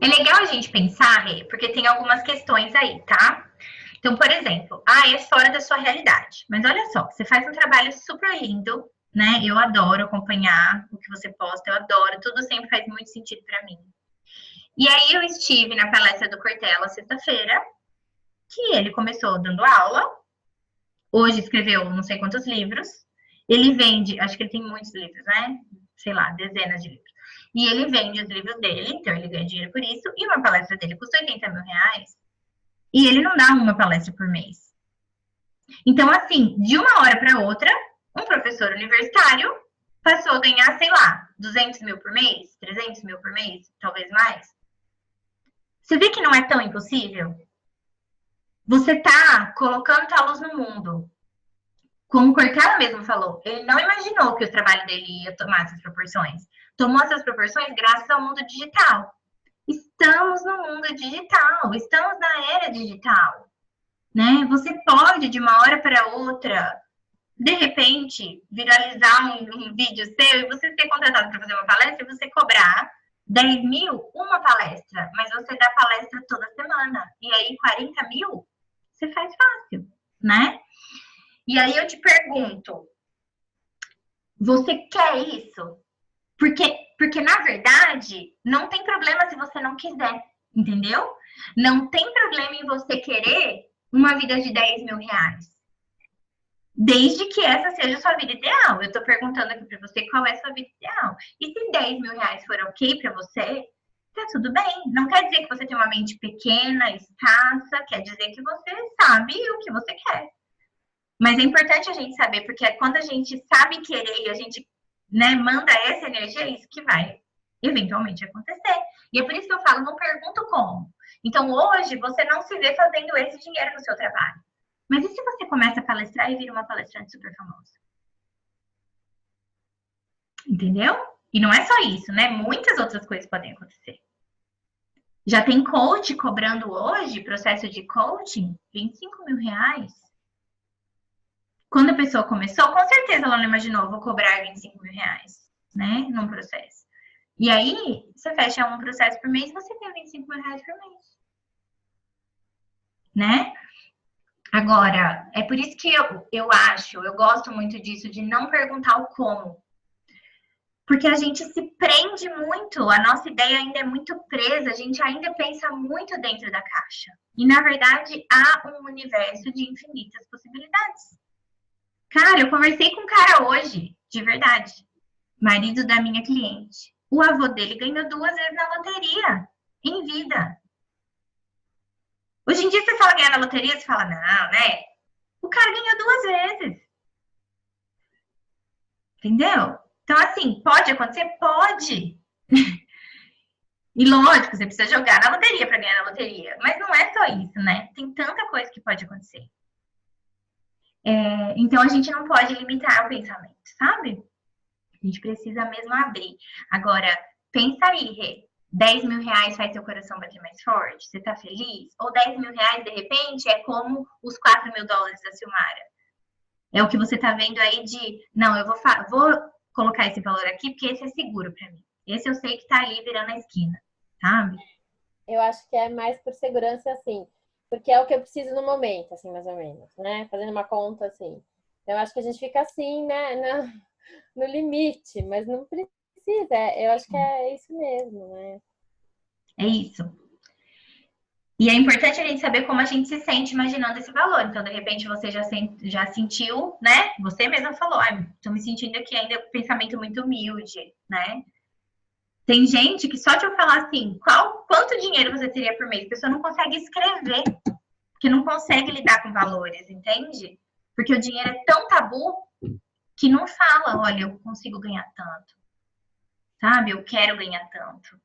É legal a gente pensar, Rê, porque tem algumas questões aí, tá? Então, por exemplo, é fora da sua realidade. Mas olha só, você faz um trabalho super lindo, né? Eu adoro acompanhar o que você posta, eu adoro, tudo sempre faz muito sentido para mim. E aí eu estive na palestra do Cortella sexta-feira, que ele começou dando aula, hoje escreveu não sei quantos livros, ele vende, acho que ele tem muitos livros, né? Sei lá, dezenas de livros. E ele vende os livros dele, então ele ganha dinheiro por isso, e uma palestra dele custa 80 mil reais, e ele não dá uma palestra por mês. Então, assim, de uma hora para outra, um professor universitário passou a ganhar, sei lá, 200 mil por mês, 300 mil por mês, talvez mais. Você vê que não é tão impossível? Você tá colocando tua luz no mundo. Como o Cortella mesmo falou, ele não imaginou que o trabalho dele ia tomar essas proporções. Tomou essas proporções graças ao mundo digital. Estamos no mundo digital, estamos na era digital, né? Você pode, de uma hora para outra, de repente, viralizar um vídeo seu e você ser contratado para fazer uma palestra e você cobrar 10 mil uma palestra, mas você dá palestra toda semana. E aí, 40 mil, você faz fácil, né? E aí eu te pergunto, você quer isso? Porque na verdade, não tem problema se você não quiser, entendeu? Não tem problema em você querer uma vida de 10 mil reais. Desde que essa seja a sua vida ideal. Eu tô perguntando aqui pra você qual é a sua vida ideal. E se 10 mil reais for ok pra você, tá tudo bem. Não quer dizer que você tem uma mente pequena, escassa, quer dizer que você sabe o que você quer. Mas é importante a gente saber, porque quando a gente sabe querer e a gente, né, manda essa energia, é isso que vai eventualmente acontecer. E é por isso que eu falo, não pergunto como. Então, hoje, você não se vê fazendo esse dinheiro no seu trabalho. Mas e se você começa a palestrar e vira uma palestrante super famosa? Entendeu? E não é só isso, né? Muitas outras coisas podem acontecer. Já tem coach cobrando hoje, processo de coaching, 25 mil reais. Quando a pessoa começou, com certeza ela não imaginou, vou cobrar 25 mil reais, né? Num processo. E aí, você fecha um processo por mês, você tem 25 mil reais por mês. Né? Agora, é por isso que eu gosto muito disso, de não perguntar o como. Porque a gente se prende muito, a nossa ideia ainda é muito presa, a gente ainda pensa muito dentro da caixa. E, na verdade, há um universo de infinitas possibilidades. Cara, eu conversei com um cara hoje, de verdade, marido da minha cliente. O avô dele ganhou 2 vezes na loteria, em vida. Hoje em dia, você fala ganhar na loteria, você fala, não, né? O cara ganhou 2 vezes. Entendeu? Então, assim, pode acontecer? Pode. E lógico, você precisa jogar na loteria para ganhar na loteria. Mas não é só isso, né? Tem tanta coisa que pode acontecer. Então, a gente não pode limitar o pensamento, sabe? A gente precisa mesmo abrir. Agora, pensa aí, Rê. 10 mil reais faz seu coração bater mais forte? Você tá feliz? Ou 10 mil reais, de repente, é como os 4 mil dólares da Silmara? É o que você tá vendo aí de, não, eu vou colocar esse valor aqui porque esse é seguro para mim. Esse eu sei que tá ali virando a esquina, sabe? Eu acho que é mais por segurança, assim, porque é o que eu preciso no momento, assim, mais ou menos, né? Fazendo uma conta, assim. Então, eu acho que a gente fica assim, né, no limite, mas não precisa. Eu acho que é isso mesmo, né? É isso. E é importante a gente saber como a gente se sente imaginando esse valor. Então, de repente, você já sentiu, né? Você mesma falou, tô me sentindo aqui ainda com pensamento muito humilde, né? Tem gente que só de eu falar assim, quanto dinheiro você teria por mês? A pessoa não consegue escrever, porque não consegue lidar com valores, entende? Porque o dinheiro é tão tabu que não fala, olha, eu consigo ganhar tanto, sabe? Eu quero ganhar tanto.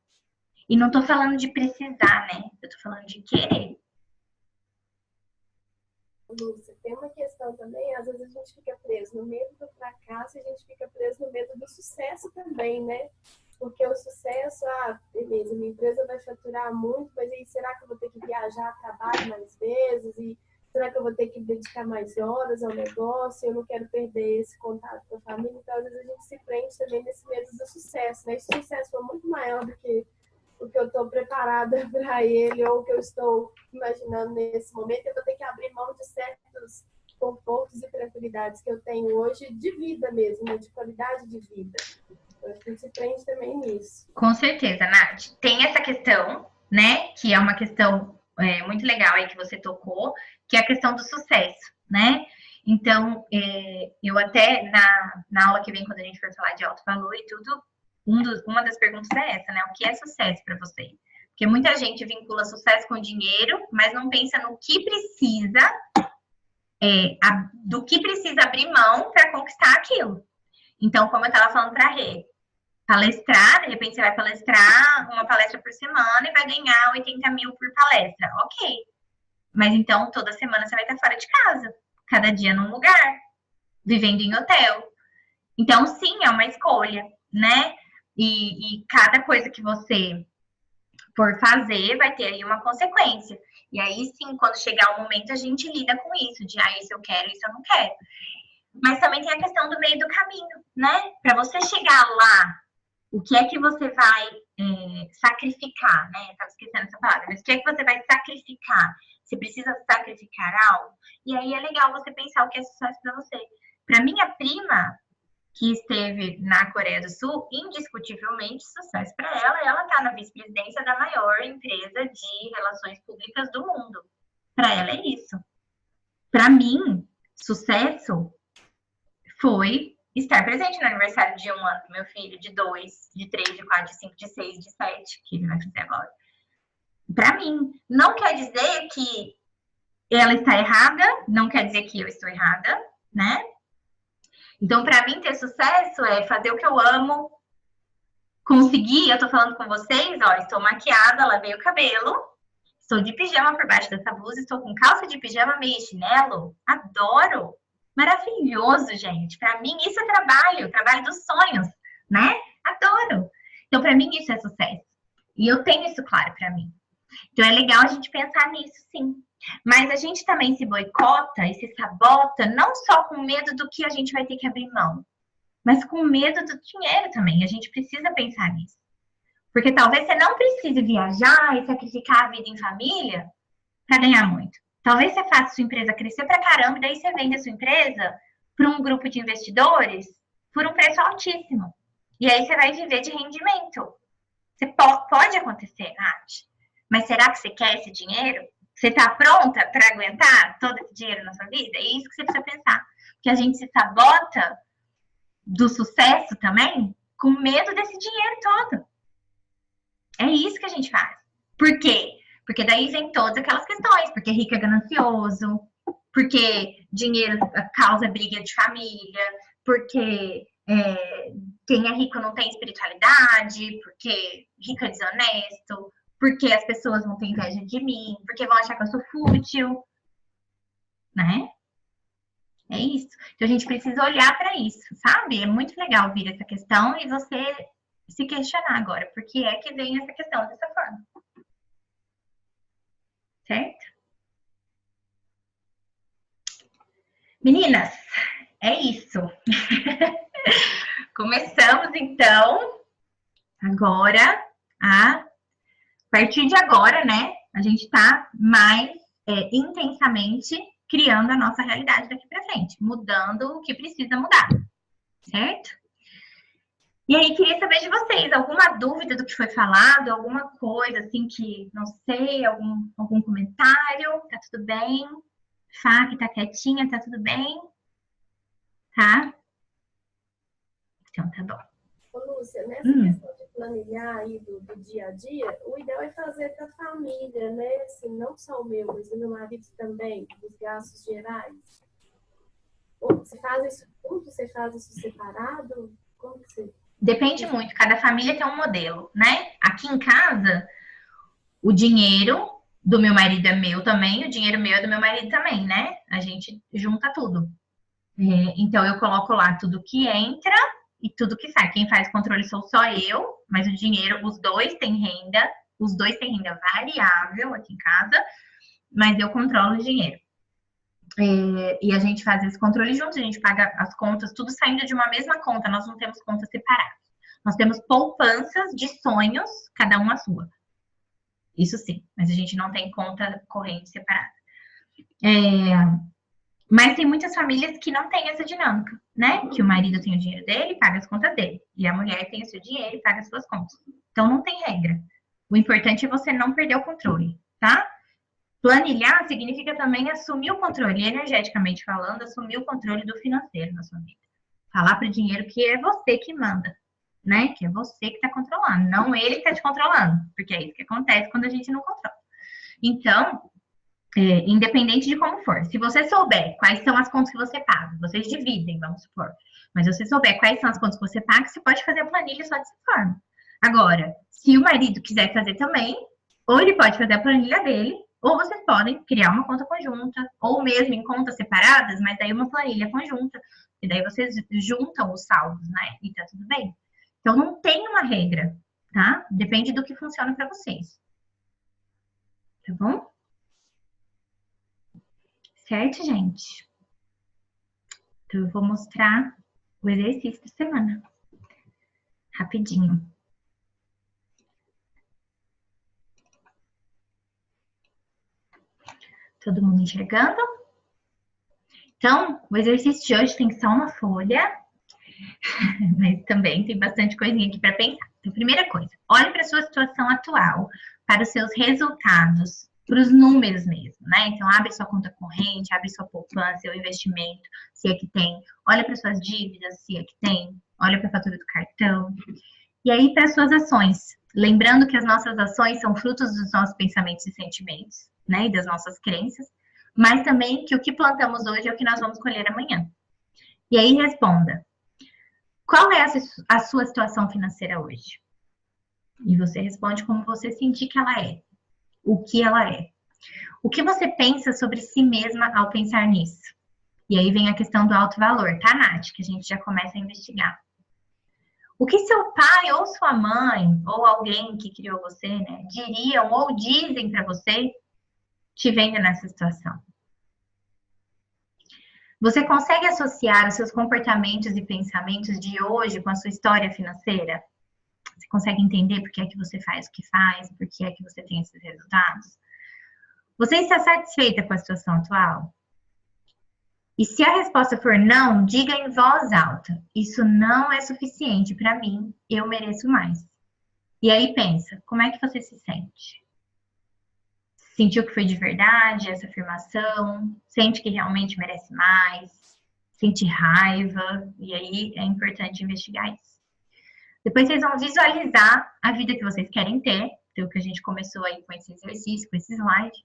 E não tô falando de precisar, né? Eu tô falando de querer. Lúcia, tem uma questão também, às vezes a gente fica preso no medo do fracasso e a gente fica preso no medo do sucesso também, né? Porque o sucesso, beleza, minha empresa vai faturar muito, mas aí será que eu vou ter que viajar a trabalho mais vezes? E será que eu vou ter que dedicar mais horas ao negócio? Eu não quero perder esse contato com a família. Então, às vezes a gente se prende também nesse medo do sucesso, né? Se o sucesso for muito maior do que o que eu estou preparada para ele ou o que eu estou imaginando nesse momento, eu vou ter que abrir mão de certos confortos e tranquilidades que eu tenho hoje de vida mesmo, né? De qualidade de vida. Eu acho que a gente se prende também nisso. Com certeza, Nath. Tem essa questão, né? Que é uma questão muito legal aí que você tocou, que é a questão do sucesso, né? Então, eu até na aula que vem, quando a gente for falar de alto valor e tudo, uma das perguntas é essa, né? O que é sucesso para você? Porque muita gente vincula sucesso com dinheiro, mas não pensa no que precisa, do que precisa abrir mão para conquistar aquilo. Então, como eu estava falando para a Rê, palestrar, de repente você vai palestrar uma palestra por semana e vai ganhar 80 mil por palestra. Ok. Mas então, toda semana você vai estar fora de casa, cada dia num lugar, vivendo em hotel. Então, sim, é uma escolha, né? E cada coisa que você for fazer vai ter aí uma consequência. E aí, sim, quando chegar o momento, a gente lida com isso, de isso eu quero, isso eu não quero. Mas também tem a questão do meio do caminho, né? Para você chegar lá, o que é que você vai sacrificar, né? Estava esquecendo essa palavra, mas o que é que você vai sacrificar? Você precisa sacrificar algo? E aí é legal você pensar o que é sucesso para você. Para minha prima, que esteve na Coreia do Sul, indiscutivelmente sucesso para ela está na vice-presidência da maior empresa de relações públicas do mundo. Para ela é isso. Para mim, sucesso foi estar presente no aniversário de 1 ano do meu filho, de 2, de 3, de 4, de 5, de 6, de 7, que ele vai fazer agora. Para mim, não quer dizer que ela está errada, não quer dizer que eu estou errada, né? Então, para mim, ter sucesso é fazer o que eu amo, conseguir, eu tô falando com vocês, ó, estou maquiada, lavei o cabelo, estou de pijama por baixo dessa blusa, estou com calça de pijama, meio chinelo, adoro, maravilhoso, gente. Para mim, isso é trabalho dos sonhos, né? Adoro. Então, para mim, isso é sucesso. E eu tenho isso claro para mim. Então, é legal a gente pensar nisso, sim. Mas a gente também se boicota e se sabota, não só com medo do que a gente vai ter que abrir mão, mas com medo do dinheiro também. A gente precisa pensar nisso. Porque talvez você não precise viajar e sacrificar a vida em família para ganhar muito. Talvez você faça sua empresa crescer pra caramba e daí você vende a sua empresa para um grupo de investidores por um preço altíssimo. E aí você vai viver de rendimento. Pode acontecer, Nath. Mas será que você quer esse dinheiro? Você está pronta para aguentar todo esse dinheiro na sua vida? É isso que você precisa pensar. Porque a gente se sabota do sucesso também com medo desse dinheiro todo. É isso que a gente faz. Por quê? Porque daí vem todas aquelas questões. Porque rico é ganancioso. Porque dinheiro causa briga de família. Porque quem é rico não tem espiritualidade. Porque rico é desonesto. Porque as pessoas vão ter inveja de mim. Porque vão achar que eu sou fútil. Né? É isso. Então a gente precisa olhar para isso, sabe? É muito legal vir essa questão e você se questionar agora, por que é que vem essa questão dessa forma. Certo? Meninas, é isso. Começamos então agora a partir de agora, né? A gente tá mais intensamente criando a nossa realidade daqui para frente, mudando o que precisa mudar, certo? E aí, queria saber de vocês, alguma dúvida do que foi falado, alguma coisa assim que, não sei, algum comentário? Tá tudo bem? Fá, que tá quietinha, tá tudo bem? Tá? Então, tá bom. Ô, Lúcia, nessa questão de planilhar aí do dia a dia, o ideal é fazer para a família, né? Assim, não só o meu, mas o meu marido também, dos gastos gerais. Ou você faz isso junto? Você faz isso separado? Como que você... Depende muito, cada família tem um modelo, né? Aqui em casa, o dinheiro do meu marido é meu também, o dinheiro meu é do meu marido também, né? A gente junta tudo. Então, eu coloco lá tudo que entra e tudo que sai. Quem faz controle sou só eu, mas o dinheiro, os dois têm renda variável aqui em casa, mas eu controlo o dinheiro. E a gente faz esse controle juntos, a gente paga as contas, tudo saindo de uma mesma conta, nós não temos contas separadas. Nós temos poupanças de sonhos, cada uma a sua. Isso sim, mas a gente não tem conta corrente separada. Mas tem muitas famílias que não têm essa dinâmica, né? Que o marido tem o dinheiro dele, paga as contas dele. E a mulher tem o seu dinheiro e paga as suas contas. Então não tem regra. O importante é você não perder o controle, tá? Planilhar significa também assumir o controle, energeticamente falando, assumir o controle do financeiro na sua vida. Falar para o dinheiro que é você que manda, né? Que é você que está controlando, não ele que está te controlando, porque é isso que acontece quando a gente não controla. Então, independente de como for, se você souber quais são as contas que você paga, vocês dividem, vamos supor, mas se você souber quais são as contas que você paga, você pode fazer a planilha só dessa forma. Agora, se o marido quiser fazer também, ou ele pode fazer a planilha dele, ou vocês podem criar uma conta conjunta, ou mesmo em contas separadas, mas daí uma planilha conjunta, e daí vocês juntam os saldos, né? E tá tudo bem. Então, não tem uma regra, tá? Depende do que funciona para vocês. Tá bom? Certo, gente? Então, eu vou mostrar o exercício da semana. Rapidinho. Todo mundo enxergando? Então, o exercício de hoje tem só uma folha, mas também tem bastante coisinha aqui para pensar. Então, primeira coisa, olhe para a sua situação atual, para os seus resultados, para os números mesmo, né? Então, abre sua conta corrente, abre sua poupança, seu investimento, se é que tem. Olha para suas dívidas, se é que tem. Olha para a fatura do cartão. E aí, para as suas ações. Lembrando que as nossas ações são frutos dos nossos pensamentos e sentimentos, né? E das nossas crenças. Mas também que o que plantamos hoje é o que nós vamos colher amanhã. E aí, responda. Qual é a sua situação financeira hoje? E você responde como você sentir que ela é. O que ela é. O que você pensa sobre si mesma ao pensar nisso? E aí vem a questão do alto valor, tá, Nath? Que a gente já começa a investigar. O que seu pai ou sua mãe, ou alguém que criou você, né, diriam ou dizem para você, te vendo nessa situação? Você consegue associar os seus comportamentos e pensamentos de hoje com a sua história financeira? Você consegue entender por que é que você faz o que faz, por que é que você tem esses resultados? Você está satisfeita com a situação atual? E se a resposta for não, diga em voz alta. Isso não é suficiente para mim, eu mereço mais. E aí pensa, como é que você se sente? Sentiu que foi de verdade essa afirmação? Sente que realmente merece mais? Sente raiva? E aí é importante investigar isso. Depois vocês vão visualizar a vida que vocês querem ter. Então, que a gente começou aí com esse exercício, com esse slide.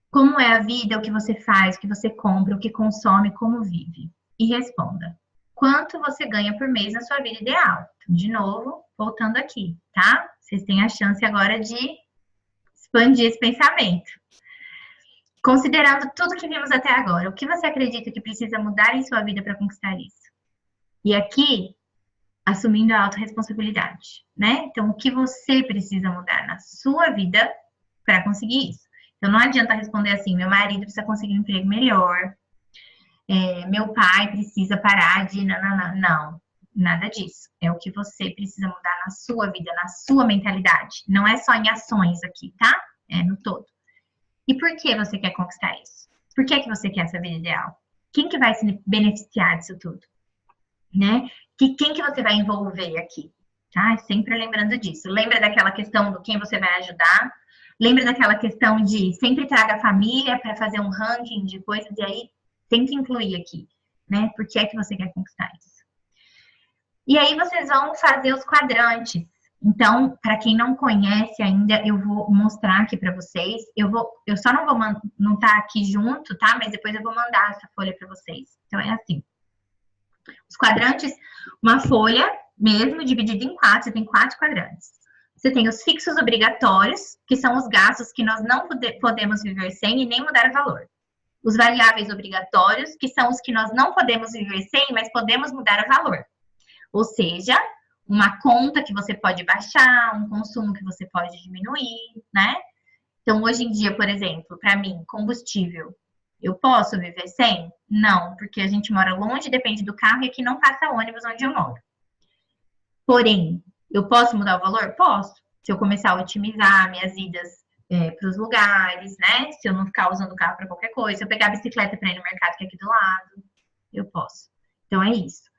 Como é a vida, o que você faz, o que você compra, o que consome, como vive. E responda. Quanto você ganha por mês na sua vida ideal? Então, de novo, voltando aqui, tá? Vocês têm a chance agora de expandir esse pensamento. Considerando tudo que vimos até agora, o que você acredita que precisa mudar em sua vida para conquistar isso? E aqui, assumindo a autorresponsabilidade, né? Então, o que você precisa mudar na sua vida para conseguir isso? Então, não adianta responder assim: meu marido precisa conseguir um emprego melhor, meu pai precisa parar de... Não, nada disso. É o que você precisa mudar na sua vida, na sua mentalidade. Não é só em ações aqui, tá? É no todo. E por que você quer conquistar isso? Por que você quer essa vida ideal? Quem que vai se beneficiar disso tudo? Né? Quem que você vai envolver aqui? Tá? Sempre lembrando disso. Lembra daquela questão do quem você vai ajudar? Lembra daquela questão de sempre traga a família para fazer um ranking de coisas e aí tenta incluir aqui, né? Por que é que você quer conquistar isso? E aí vocês vão fazer os quadrantes. Então, para quem não conhece ainda, eu vou mostrar aqui para vocês. Eu só não tá aqui junto, tá? Mas depois eu vou mandar essa folha para vocês. Então é assim. Os quadrantes, uma folha mesmo dividida em 4, você tem 4 quadrantes. Você tem os fixos obrigatórios, que são os gastos que nós não podemos viver sem e nem mudar o valor. Os variáveis obrigatórios, que são os que nós não podemos viver sem, mas podemos mudar o valor. Ou seja, uma conta que você pode baixar, um consumo que você pode diminuir, né? Então, hoje em dia, por exemplo, para mim, combustível, eu posso viver sem? Não, porque a gente mora longe, depende do carro e aqui não passa ônibus onde eu moro. Porém, eu posso mudar o valor? Posso. Se eu começar a otimizar minhas idas para os lugares, né? Se eu não ficar usando o carro para qualquer coisa, se eu pegar a bicicleta para ir no mercado que é aqui do lado, eu posso. Então, é isso.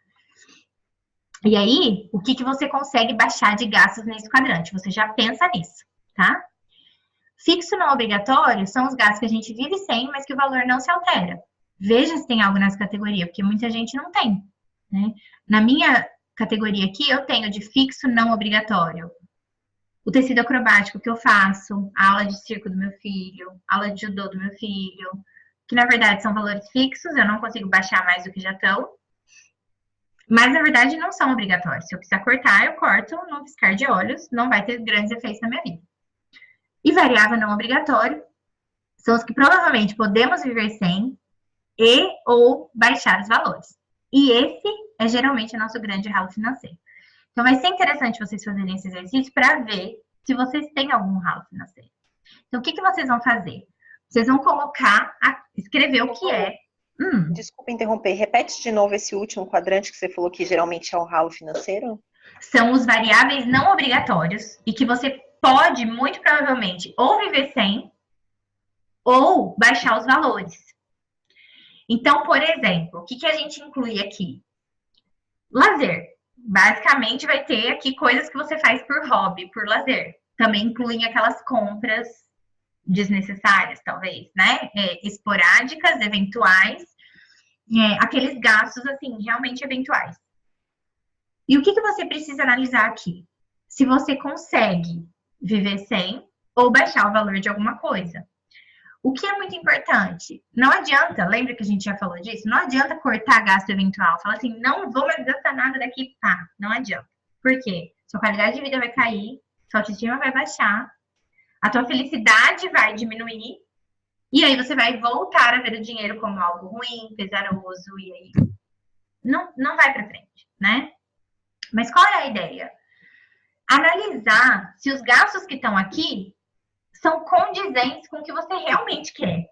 E aí, o que você consegue baixar de gastos nesse quadrante? Você já pensa nisso, tá? Fixo não obrigatório são os gastos que a gente vive sem, mas que o valor não se altera. Veja se tem algo nessa categoria, porque muita gente não tem, né? Na minha categoria aqui, eu tenho de fixo não obrigatório o tecido acrobático que eu faço, a aula de circo do meu filho, aula de judô do meu filho, que na verdade são valores fixos, eu não consigo baixar mais do que já estão, mas na verdade não são obrigatórios. Se eu precisar cortar, eu corto num piscar de olhos, não vai ter grandes efeitos na minha vida. E variável não obrigatório são os que provavelmente podemos viver sem e ou baixar os valores. E esse é geralmente o nosso grande ralo financeiro. Então, vai ser interessante vocês fazerem esse exercício para ver se vocês têm algum ralo financeiro. Então, o que vocês vão fazer? Vocês vão escrever o que é. Desculpa interromper. Repete de novo esse último quadrante que você falou que geralmente é o ralo financeiro. São os variáveis não obrigatórios e que você pode, muito provavelmente, ou viver sem ou baixar os valores. Então, por exemplo, o que a gente inclui aqui? Lazer. Basicamente, vai ter aqui coisas que você faz por hobby, por lazer. Também incluem aquelas compras desnecessárias, talvez, né? Esporádicas, eventuais. Aqueles gastos, assim, realmente eventuais. E o que você precisa analisar aqui? Se você consegue viver sem ou baixar o valor de alguma coisa. O que é muito importante? Não adianta, lembra que a gente já falou disso? Não adianta cortar gasto eventual. Fala assim, não vou mais gastar nada daqui. Não adianta. Por quê? Sua qualidade de vida vai cair, sua autoestima vai baixar, a tua felicidade vai diminuir, e aí você vai voltar a ver o dinheiro como algo ruim, pesaroso, e aí não vai pra frente, né? Mas qual é a ideia? Analisar se os gastos que estão aqui são condizentes com o que você realmente quer.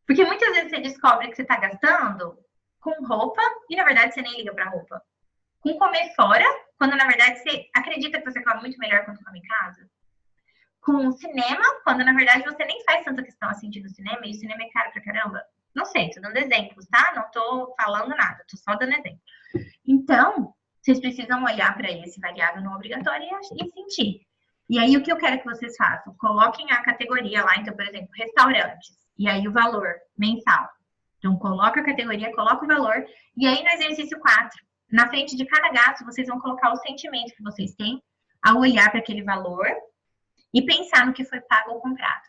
Porque muitas vezes você descobre que você está gastando com roupa e, na verdade, você nem liga para roupa. Com comer fora, quando, na verdade, você acredita que você come muito melhor quando come em casa. Com cinema, quando, na verdade, você nem faz tanta questão assim de ir no cinema e o cinema é caro pra caramba. Não sei, tô dando exemplos, tá? Não tô falando nada, tô só dando exemplo. Então, vocês precisam olhar para esse variável não obrigatório e sentir. E aí, o que eu quero que vocês façam? Coloquem a categoria lá, então, por exemplo, restaurantes. E aí, o valor mensal. Então, coloca a categoria, coloca o valor. E aí, no exercício 4, na frente de cada gasto, vocês vão colocar o sentimento que vocês têm ao olhar para aquele valor e pensar no que foi pago ou comprado.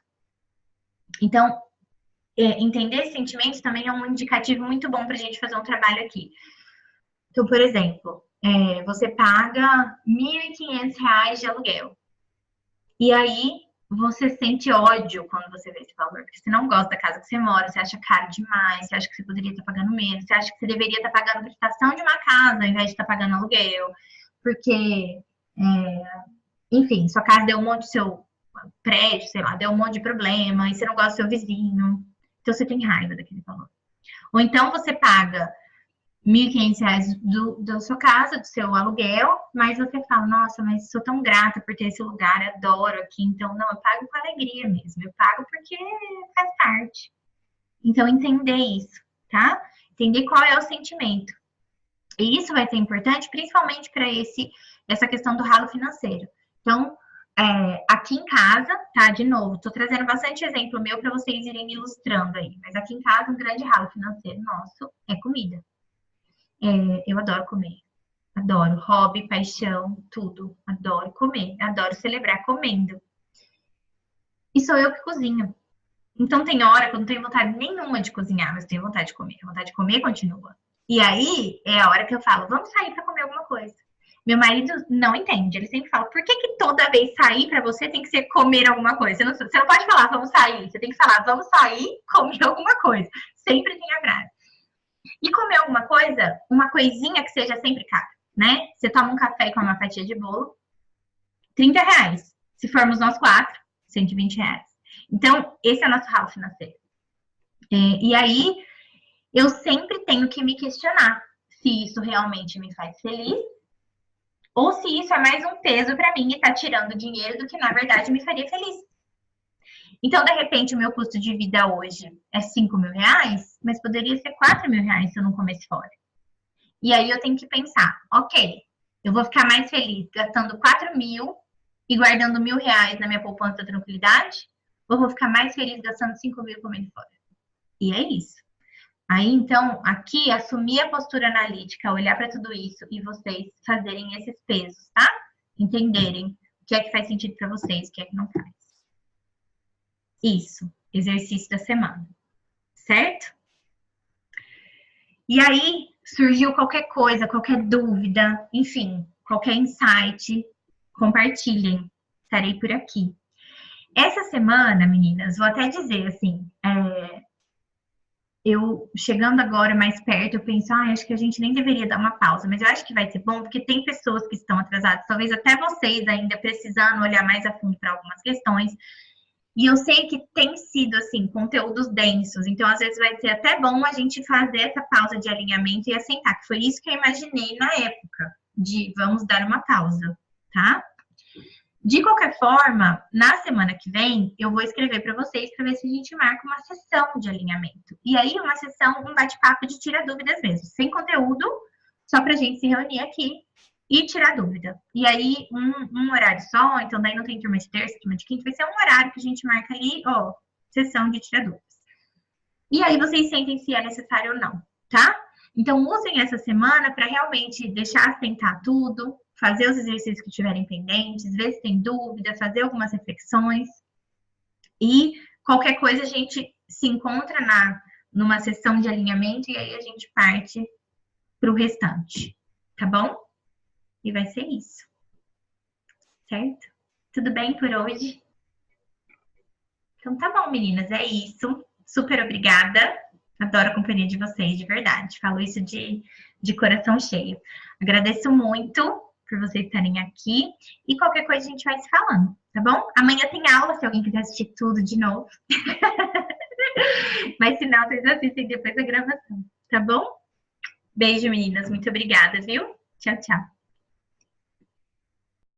Então, entender esse sentimento também é um indicativo muito bom para a gente fazer um trabalho aqui. Então, por exemplo, você paga R$ 1.500 de aluguel. E aí, você sente ódio quando você vê esse valor, porque você não gosta da casa que você mora, você acha caro demais, você acha que você poderia estar pagando menos, você acha que você deveria estar pagando prestação de uma casa ao invés de estar pagando aluguel, porque, enfim, sua casa deu um monte, seu prédio, sei lá, deu um monte de problema, e você não gosta do seu vizinho, então você tem raiva daquele valor. Ou então você paga R$ 1.500 da sua casa, do seu aluguel, mas você fala, nossa, mas sou tão grata por ter esse lugar, adoro aqui, então não, eu pago com alegria mesmo, eu pago porque faz parte. Então, entender isso, tá? Entender qual é o sentimento. E isso vai ser importante, principalmente para essa questão do ralo financeiro. Então, aqui em casa, tá? De novo, tô trazendo bastante exemplo meu para vocês irem ilustrando aí, mas aqui em casa, um grande ralo financeiro nosso é comida. Eu adoro comer. Adoro. Hobby, paixão, tudo. Adoro comer. Adoro celebrar comendo. E sou eu que cozinho. Então tem hora que eu não tenho vontade nenhuma de cozinhar, mas tenho vontade de comer. A vontade de comer continua. E aí é a hora que eu falo, vamos sair para comer alguma coisa. Meu marido não entende. Ele sempre fala, por que toda vez sair para você tem que ser comer alguma coisa? Você não pode falar, vamos sair. Você tem que falar, vamos sair, comer alguma coisa. Sempre tem a frase. E comer alguma coisa, uma coisinha que seja sempre cara, né? Você toma um café e come uma fatia de bolo, R$ 30. Se formos nós 4, R$ 120. Então, esse é o nosso ralo financeiro. E aí, eu sempre tenho que me questionar se isso realmente me faz feliz ou se isso é mais um peso para mim e tá tirando dinheiro do que, na verdade, me faria feliz. Então, de repente, o meu custo de vida hoje é R$ 5.000, mas poderia ser R$ 4.000 se eu não comesse fora. E aí eu tenho que pensar, ok, eu vou ficar mais feliz gastando 4.000 e guardando R$ 1.000 na minha poupança da tranquilidade? Ou vou ficar mais feliz gastando 5.000 comendo fora? E é isso. Aí, então, aqui, assumir a postura analítica, olhar para tudo isso e vocês fazerem esses pesos, tá? Entenderem o que é que faz sentido para vocês, o que é que não faz. Isso, exercício da semana, certo? E aí, surgiu qualquer coisa, qualquer dúvida, enfim, qualquer insight, compartilhem, estarei por aqui. Essa semana, meninas, vou até dizer assim, eu chegando agora mais perto, eu penso, acho que a gente nem deveria dar uma pausa, mas eu acho que vai ser bom, porque tem pessoas que estão atrasadas, talvez até vocês ainda precisando olhar mais a fundo para algumas questões. E eu sei que tem sido, assim, conteúdos densos. Então, às vezes, vai ser até bom a gente fazer essa pausa de alinhamento e assentar. Que foi isso que eu imaginei na época, de vamos dar uma pausa, tá? De qualquer forma, na semana que vem, eu vou escrever para vocês para ver se a gente marca uma sessão de alinhamento. E aí, uma sessão, um bate-papo de tirar dúvidas mesmo. Sem conteúdo, só pra gente se reunir aqui e tirar dúvida. E aí, um horário só, então daí não tem turma de terça, turma de quinta, vai ser um horário que a gente marca ali, sessão de tirar dúvidas. E aí vocês sentem se é necessário ou não, tá? Então, usem essa semana para realmente deixar assentar tudo, fazer os exercícios que tiverem pendentes, ver se tem dúvida, fazer algumas reflexões. E qualquer coisa a gente se encontra numa sessão de alinhamento e aí a gente parte para o restante, tá bom? E vai ser isso. Certo? Tudo bem por hoje? Então tá bom, meninas. É isso. Super obrigada. Adoro a companhia de vocês, de verdade. Falo isso de coração cheio. Agradeço muito por vocês estarem aqui. E qualquer coisa a gente vai se falando, tá bom? Amanhã tem aula, se alguém quiser assistir tudo de novo. Mas se não, vocês assistem depois da gravação, tá bom? Beijo, meninas. Muito obrigada, viu? Tchau, tchau.